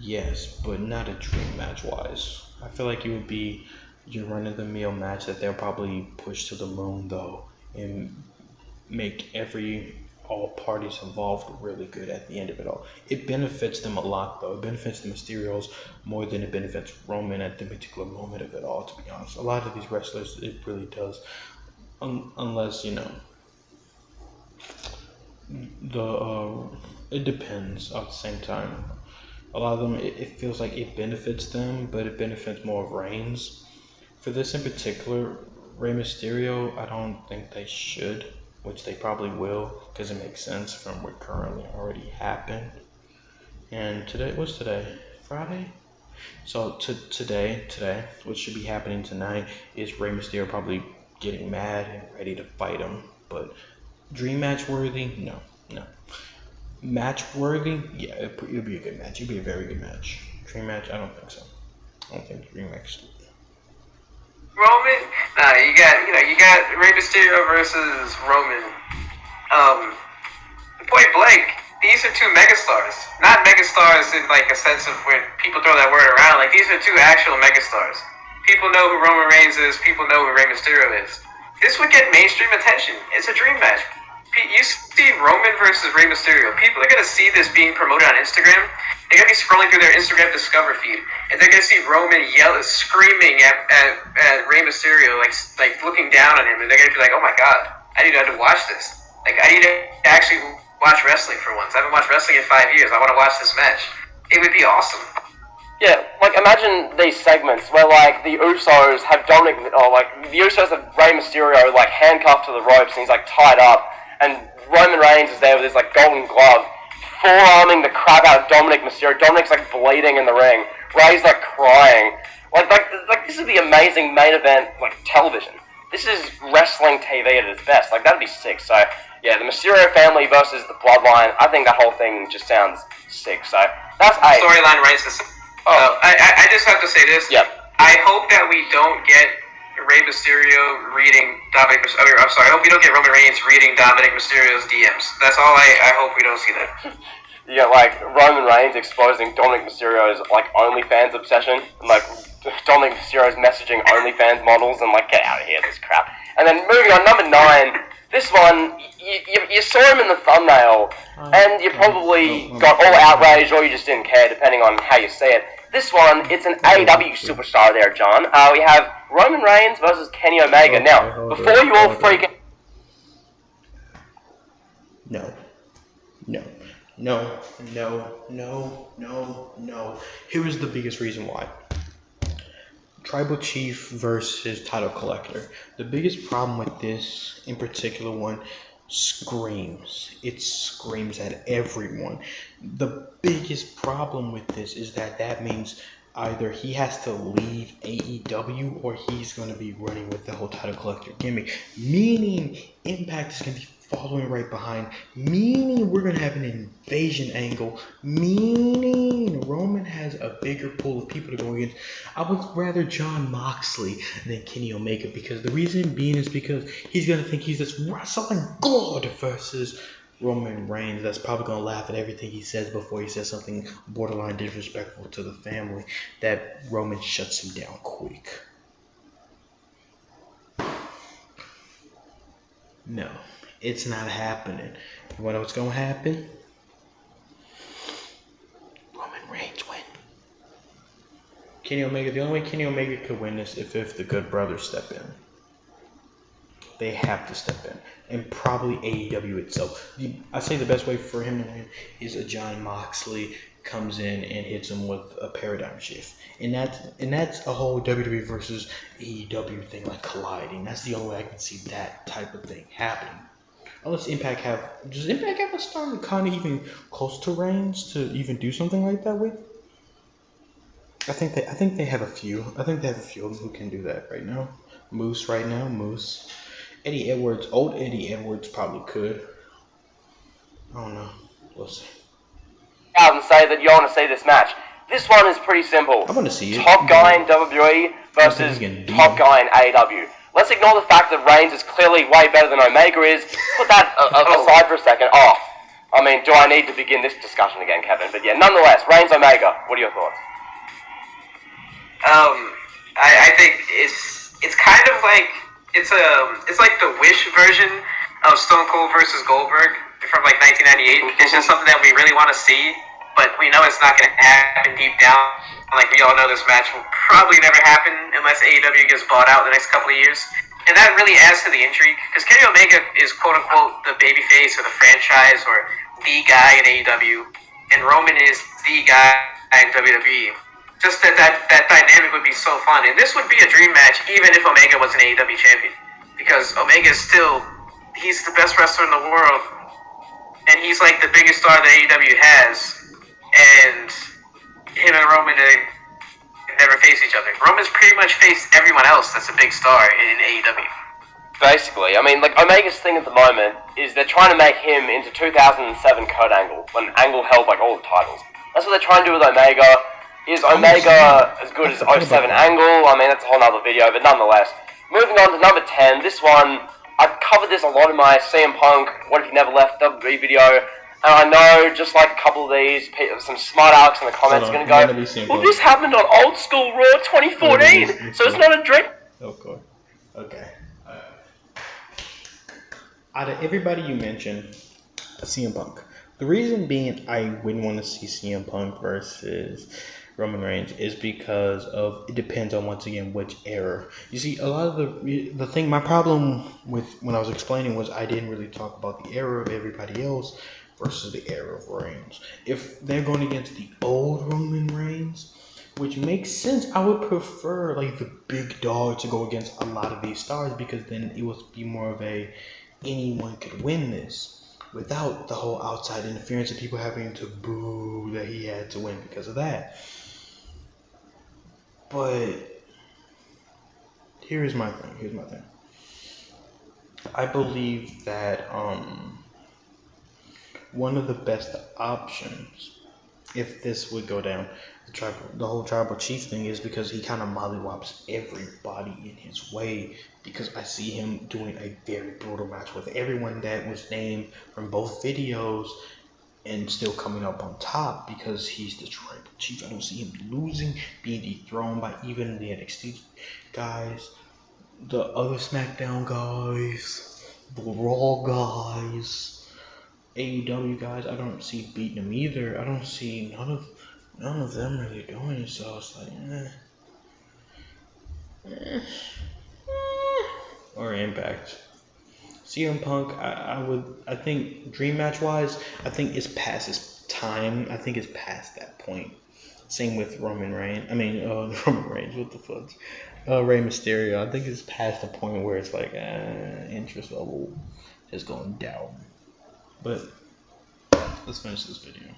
yes, but not a dream match wise. I feel like it would be your run of the mill match that they'll probably push to the moon though, and make all parties involved really good at the end of it all. It benefits them a lot though. It benefits the Mysterios more than it benefits Roman at the particular moment of it all, to be honest. A lot of these wrestlers, it really does. Unless, it depends at the same time. A lot of them, it feels like it benefits them, but it benefits more of Reigns. For this in particular, Rey Mysterio, I don't think they should, which they probably will, because it makes sense from what currently already happened. And what's today? Friday? So today, what should be happening tonight is Rey Mysterio probably getting mad and ready to fight him. But dream match worthy? No. Match worthy? Yeah, it'll be a good match. It'll be a very good match. Dream match? I don't think so. I don't think dream match. Roman? Nah, you got Rey Mysterio versus Roman. Point blank, these are two megastars. Not megastars in like a sense of when people throw that word around. Like, these are two actual megastars. People know who Roman Reigns is. People know who Rey Mysterio is. This would get mainstream attention. It's a dream match. You see Roman versus Rey Mysterio. People are gonna see this being promoted on Instagram. They're gonna be scrolling through their Instagram Discover feed, and they're gonna see Roman screaming at Rey Mysterio, like looking down on him, and they're gonna be like, "Oh my God, I need to watch this. Like, I need to actually watch wrestling for once. I haven't watched wrestling in 5 years. I want to watch this match." It would be awesome. Yeah, like, imagine these segments where, like, the Usos have Dominic, or, like, the Usos have Rey Mysterio, like, handcuffed to the ropes, and he's, like, tied up, and Roman Reigns is there with his, like, golden glove, forearming the crap out of Dominic Mysterio. Dominic's, like, bleeding in the ring. Rey's, like, crying. Like, this is the amazing main event, like, television. This is wrestling TV at its best. Like, that'd be sick. So, yeah, the Mysterio family versus the Bloodline, I think that whole thing just sounds sick. So, that's A. Storyline writes this. I just have to say this. Yep. I hope that we don't get Rey Mysterio reading Dominic. I'm sorry. I hope we don't get Roman Reigns reading Dominic Mysterio's DMs. That's all. I hope we don't see that. Yeah, like Roman Reigns exposing Dominic Mysterio's like OnlyFans obsession, and like Dominic Mysterio's messaging OnlyFans models, and like, get out of here, this crap. And then moving on, number 9. This one, you saw him in the thumbnail, and you probably got all outraged, or you just didn't care, depending on how you see it. This one, it's an AEW superstar there, John. We have Roman Reigns versus Kenny Omega. Now, before you all freak out... No. Here is the biggest reason why. Tribal Chief versus Title Collector. The biggest problem with this, in particular one, screams. It screams at everyone. The biggest problem with this is that means either he has to leave AEW or he's going to be running with the whole Title Collector gimmick. Meaning Impact is going to be following right behind. Meaning we're going to have an invasion angle. Meaning Roman has a bigger pool of people to go against. I would rather Jon Moxley than Kenny Omega, because the reason being is because he's going to think he's this wrestling god versus Roman Reigns that's probably going to laugh at everything he says before he says something borderline disrespectful to the family, that Roman shuts him down quick. No, it's not happening. You want to know what's going to happen? Kenny Omega. The only way Kenny Omega could win this if the Good Brothers step in. They have to step in, and probably AEW itself. I say the best way for him to win is a John Moxley comes in and hits him with a paradigm shift, and that's a whole WWE versus AEW thing, like colliding. That's the only way I can see that type of thing happening. Unless does Impact have a star kind of even close to Reigns to even do something like that with? I think they have a few. I think they have a few of them who can do that right now. Moose. Eddie Edwards, old Eddie Edwards probably could. I don't know. We'll see. Out and say that you want to see this match. This one is pretty simple. I want to see it. Top guy in WWE versus top guy in AEW. Let's ignore the fact that Reigns is clearly way better than Omega is. Put that aside for a second. I mean, do I need to begin this discussion again, Kevin? But yeah, nonetheless, Reigns Omega. What are your thoughts? I think it's kind of like it's like the Wish version of Stone Cold versus Goldberg from like 1998. It's just something that we really want to see, but we know it's not going to happen deep down. Like we all know, this match will probably never happen unless AEW gets bought out in the next couple of years, and that really adds to the intrigue because Kenny Omega is quote unquote the babyface or the franchise or the guy in AEW, and Roman is the guy in WWE. Just that dynamic would be so fun, and this would be a dream match even if Omega was an AEW champion, because Omega is he's the best wrestler in the world, and he's like the biggest star that AEW has, and him and Roman never face each other. Roman's pretty much faced everyone else that's a big star in AEW. Basically, I mean, like, Omega's thing at the moment is they're trying to make him into 2007 Kurt Angle, when Angle held, like, all the titles. That's what they're trying to do with Omega. Is Omega as good as 07 Angle? I mean, that's a whole other video, but nonetheless. Moving on to number 10, this one, I've covered this a lot in my CM Punk, What If He Never Left WWE video, and I know, just like a couple of these, some smart Alex in the comments are going to go, well, this happened on Old School Raw 2014, so it's not a dream. Of course. Okay. Out of everybody you mentioned, CM Punk. The reason being I wouldn't want to see CM Punk versus Roman Reigns is because of, it depends on, once again, which era. You see, a lot of the thing, my problem with when I was explaining was I didn't really talk about the era of everybody else versus the era of Reigns. If they're going against the old Roman Reigns, which makes sense, I would prefer like the big dog to go against a lot of these stars, because then it would be more of a anyone could win this without the whole outside interference of people having to boo that he had to win because of that. But here's my thing. I believe that one of the best options, if this would go down, the whole tribal chief thing, is because he kind of mollywops everybody in his way, because I see him doing a very brutal match with everyone that was named from both videos and still coming up on top because he's the tribal chief. I don't see him losing, being dethroned by even the NXT guys, the other SmackDown guys, the Raw guys, AEW guys. I don't see beating him either. I don't see none of them really doing it, so it's like, or Impact. CM Punk, I think dream match wise, I think it's past his time. I think it's past that point. Same with Roman Reigns. Roman Reigns, what the fuck? Rey Mysterio. I think it's past the point where it's like, interest level is going down. But let's finish this video.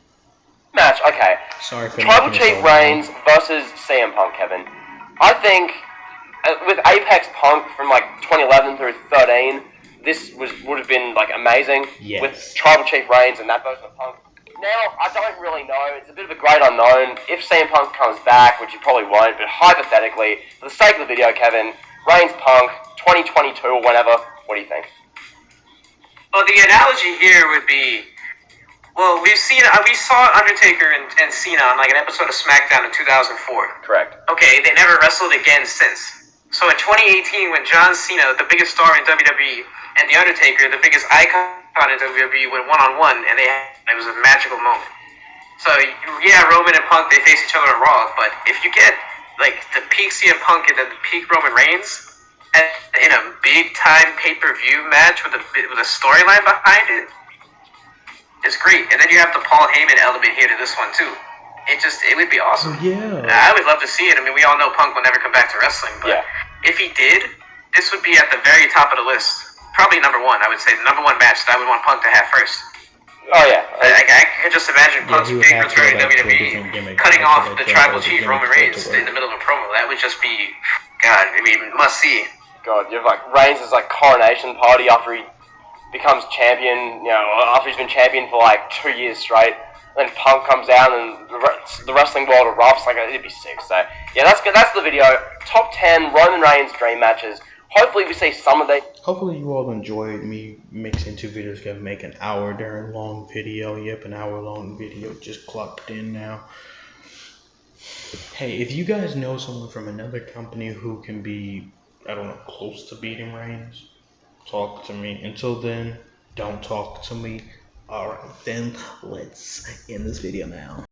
Match, okay. Sorry for Tribal Chief Reigns versus CM Punk, Kevin. I think with Apex Punk from like 2011 through 13, this would have been like amazing. Yes. With Tribal Chief Reigns and that version of Punk. Now, I don't really know. It's a bit of a great unknown. If CM Punk comes back, which he probably won't, but hypothetically, for the sake of the video, Kevin, Reigns Punk 2022 or whatever. What do you think? Well, the analogy here would be, well, we saw Undertaker and Cena on like an episode of SmackDown in 2004. Correct. Okay, they never wrestled again since. So in 2018, when John Cena, the biggest star in WWE, and The Undertaker, the biggest icon in WWE, went one-on-one, and it was a magical moment. So yeah, Roman and Punk, they face each other on Raw, but if you get like the peak CM Punk and then the peak Roman Reigns in a big time pay-per-view match with a storyline behind it is great. And then you have the Paul Heyman element here to this one too. It would be awesome. Yeah. I would love to see it. I mean, we all know Punk will never come back to wrestling, but if he did, this would be at the very top of the list. Probably number one. I would say the number one match that I would want Punk to have first. Oh yeah. I could just imagine Punk's big return to WWE, cutting off the Tribal Chief Roman Reigns in the middle of a promo. That would just be, God, I mean, must see. God, you have like Reigns' like coronation party after he becomes champion. You know, after he's been champion for like 2 years straight. Then Punk comes out and the wrestling world erupts. Like, it'd be sick. So yeah, that's good. That's the video. Top 10 Roman Reigns dream matches. Hopefully we see some of the. Hopefully you all enjoyed me mixing two videos together, make an hour during long video. Yep, an hour long video just clocked in now. Hey, if you guys know someone from another company who can be, I don't know, close to beating Reigns, talk to me. Until then, don't talk to me. Alright, then let's end this video now.